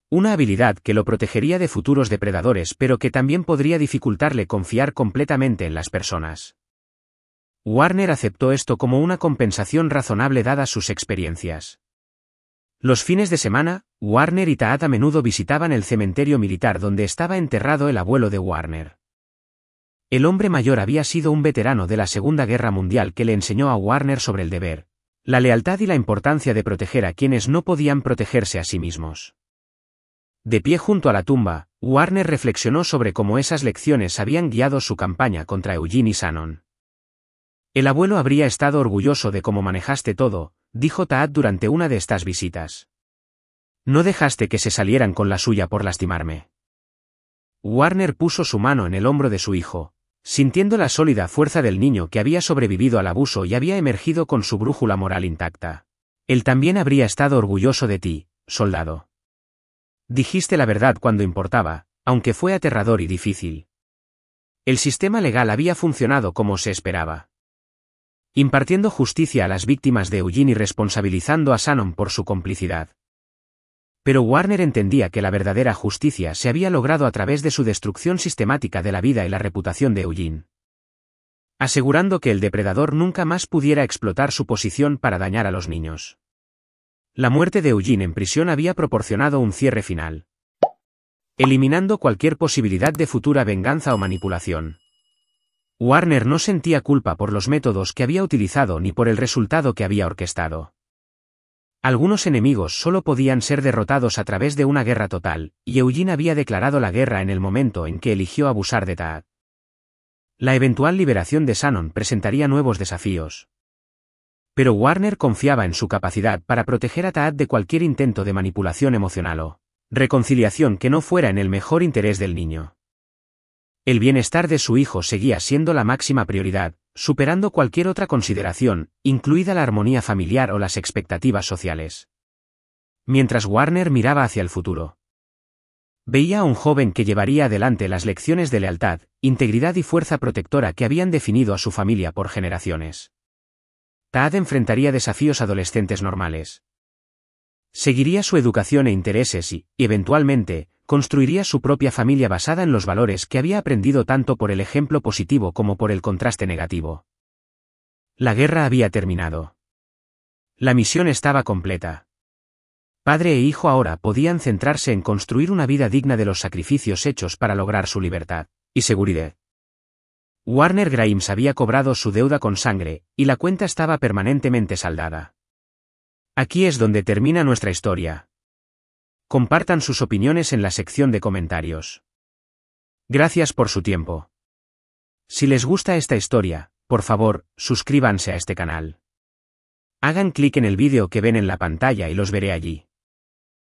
Una habilidad que lo protegería de futuros depredadores pero que también podría dificultarle confiar completamente en las personas. Warner aceptó esto como una compensación razonable dadas sus experiencias. Los fines de semana, Warner y Taat a menudo visitaban el cementerio militar donde estaba enterrado el abuelo de Warner. El hombre mayor había sido un veterano de la Segunda Guerra Mundial que le enseñó a Warner sobre el deber, la lealtad y la importancia de proteger a quienes no podían protegerse a sí mismos. De pie junto a la tumba, Warner reflexionó sobre cómo esas lecciones habían guiado su campaña contra Eugene y Shannon. El abuelo habría estado orgulloso de cómo manejaste todo, dijo Taat durante una de estas visitas. No dejaste que se salieran con la suya por lastimarme. Warner puso su mano en el hombro de su hijo, sintiendo la sólida fuerza del niño que había sobrevivido al abuso y había emergido con su brújula moral intacta. Él también habría estado orgulloso de ti, soldado. Dijiste la verdad cuando importaba, aunque fue aterrador y difícil. El sistema legal había funcionado como se esperaba, impartiendo justicia a las víctimas de Eugene y responsabilizando a Shannon por su complicidad. Pero Warner entendía que la verdadera justicia se había logrado a través de su destrucción sistemática de la vida y la reputación de Eugene, asegurando que el depredador nunca más pudiera explotar su posición para dañar a los niños. La muerte de Eugene en prisión había proporcionado un cierre final, eliminando cualquier posibilidad de futura venganza o manipulación. Warner no sentía culpa por los métodos que había utilizado ni por el resultado que había orquestado. Algunos enemigos solo podían ser derrotados a través de una guerra total, y Eugene había declarado la guerra en el momento en que eligió abusar de Taat. La eventual liberación de Shannon presentaría nuevos desafíos. Pero Warner confiaba en su capacidad para proteger a Taat de cualquier intento de manipulación emocional o reconciliación que no fuera en el mejor interés del niño. El bienestar de su hijo seguía siendo la máxima prioridad, superando cualquier otra consideración, incluida la armonía familiar o las expectativas sociales. Mientras Warner miraba hacia el futuro, veía a un joven que llevaría adelante las lecciones de lealtad, integridad y fuerza protectora que habían definido a su familia por generaciones. Taat enfrentaría desafíos adolescentes normales. Seguiría su educación e intereses y, eventualmente, construiría su propia familia basada en los valores que había aprendido tanto por el ejemplo positivo como por el contraste negativo. La guerra había terminado. La misión estaba completa. Padre e hijo ahora podían centrarse en construir una vida digna de los sacrificios hechos para lograr su libertad y seguridad. Warner Grimes había cobrado su deuda con sangre, y la cuenta estaba permanentemente saldada. Aquí es donde termina nuestra historia. Compartan sus opiniones en la sección de comentarios. Gracias por su tiempo. Si les gusta esta historia, por favor, suscríbanse a este canal. Hagan clic en el vídeo que ven en la pantalla y los veré allí.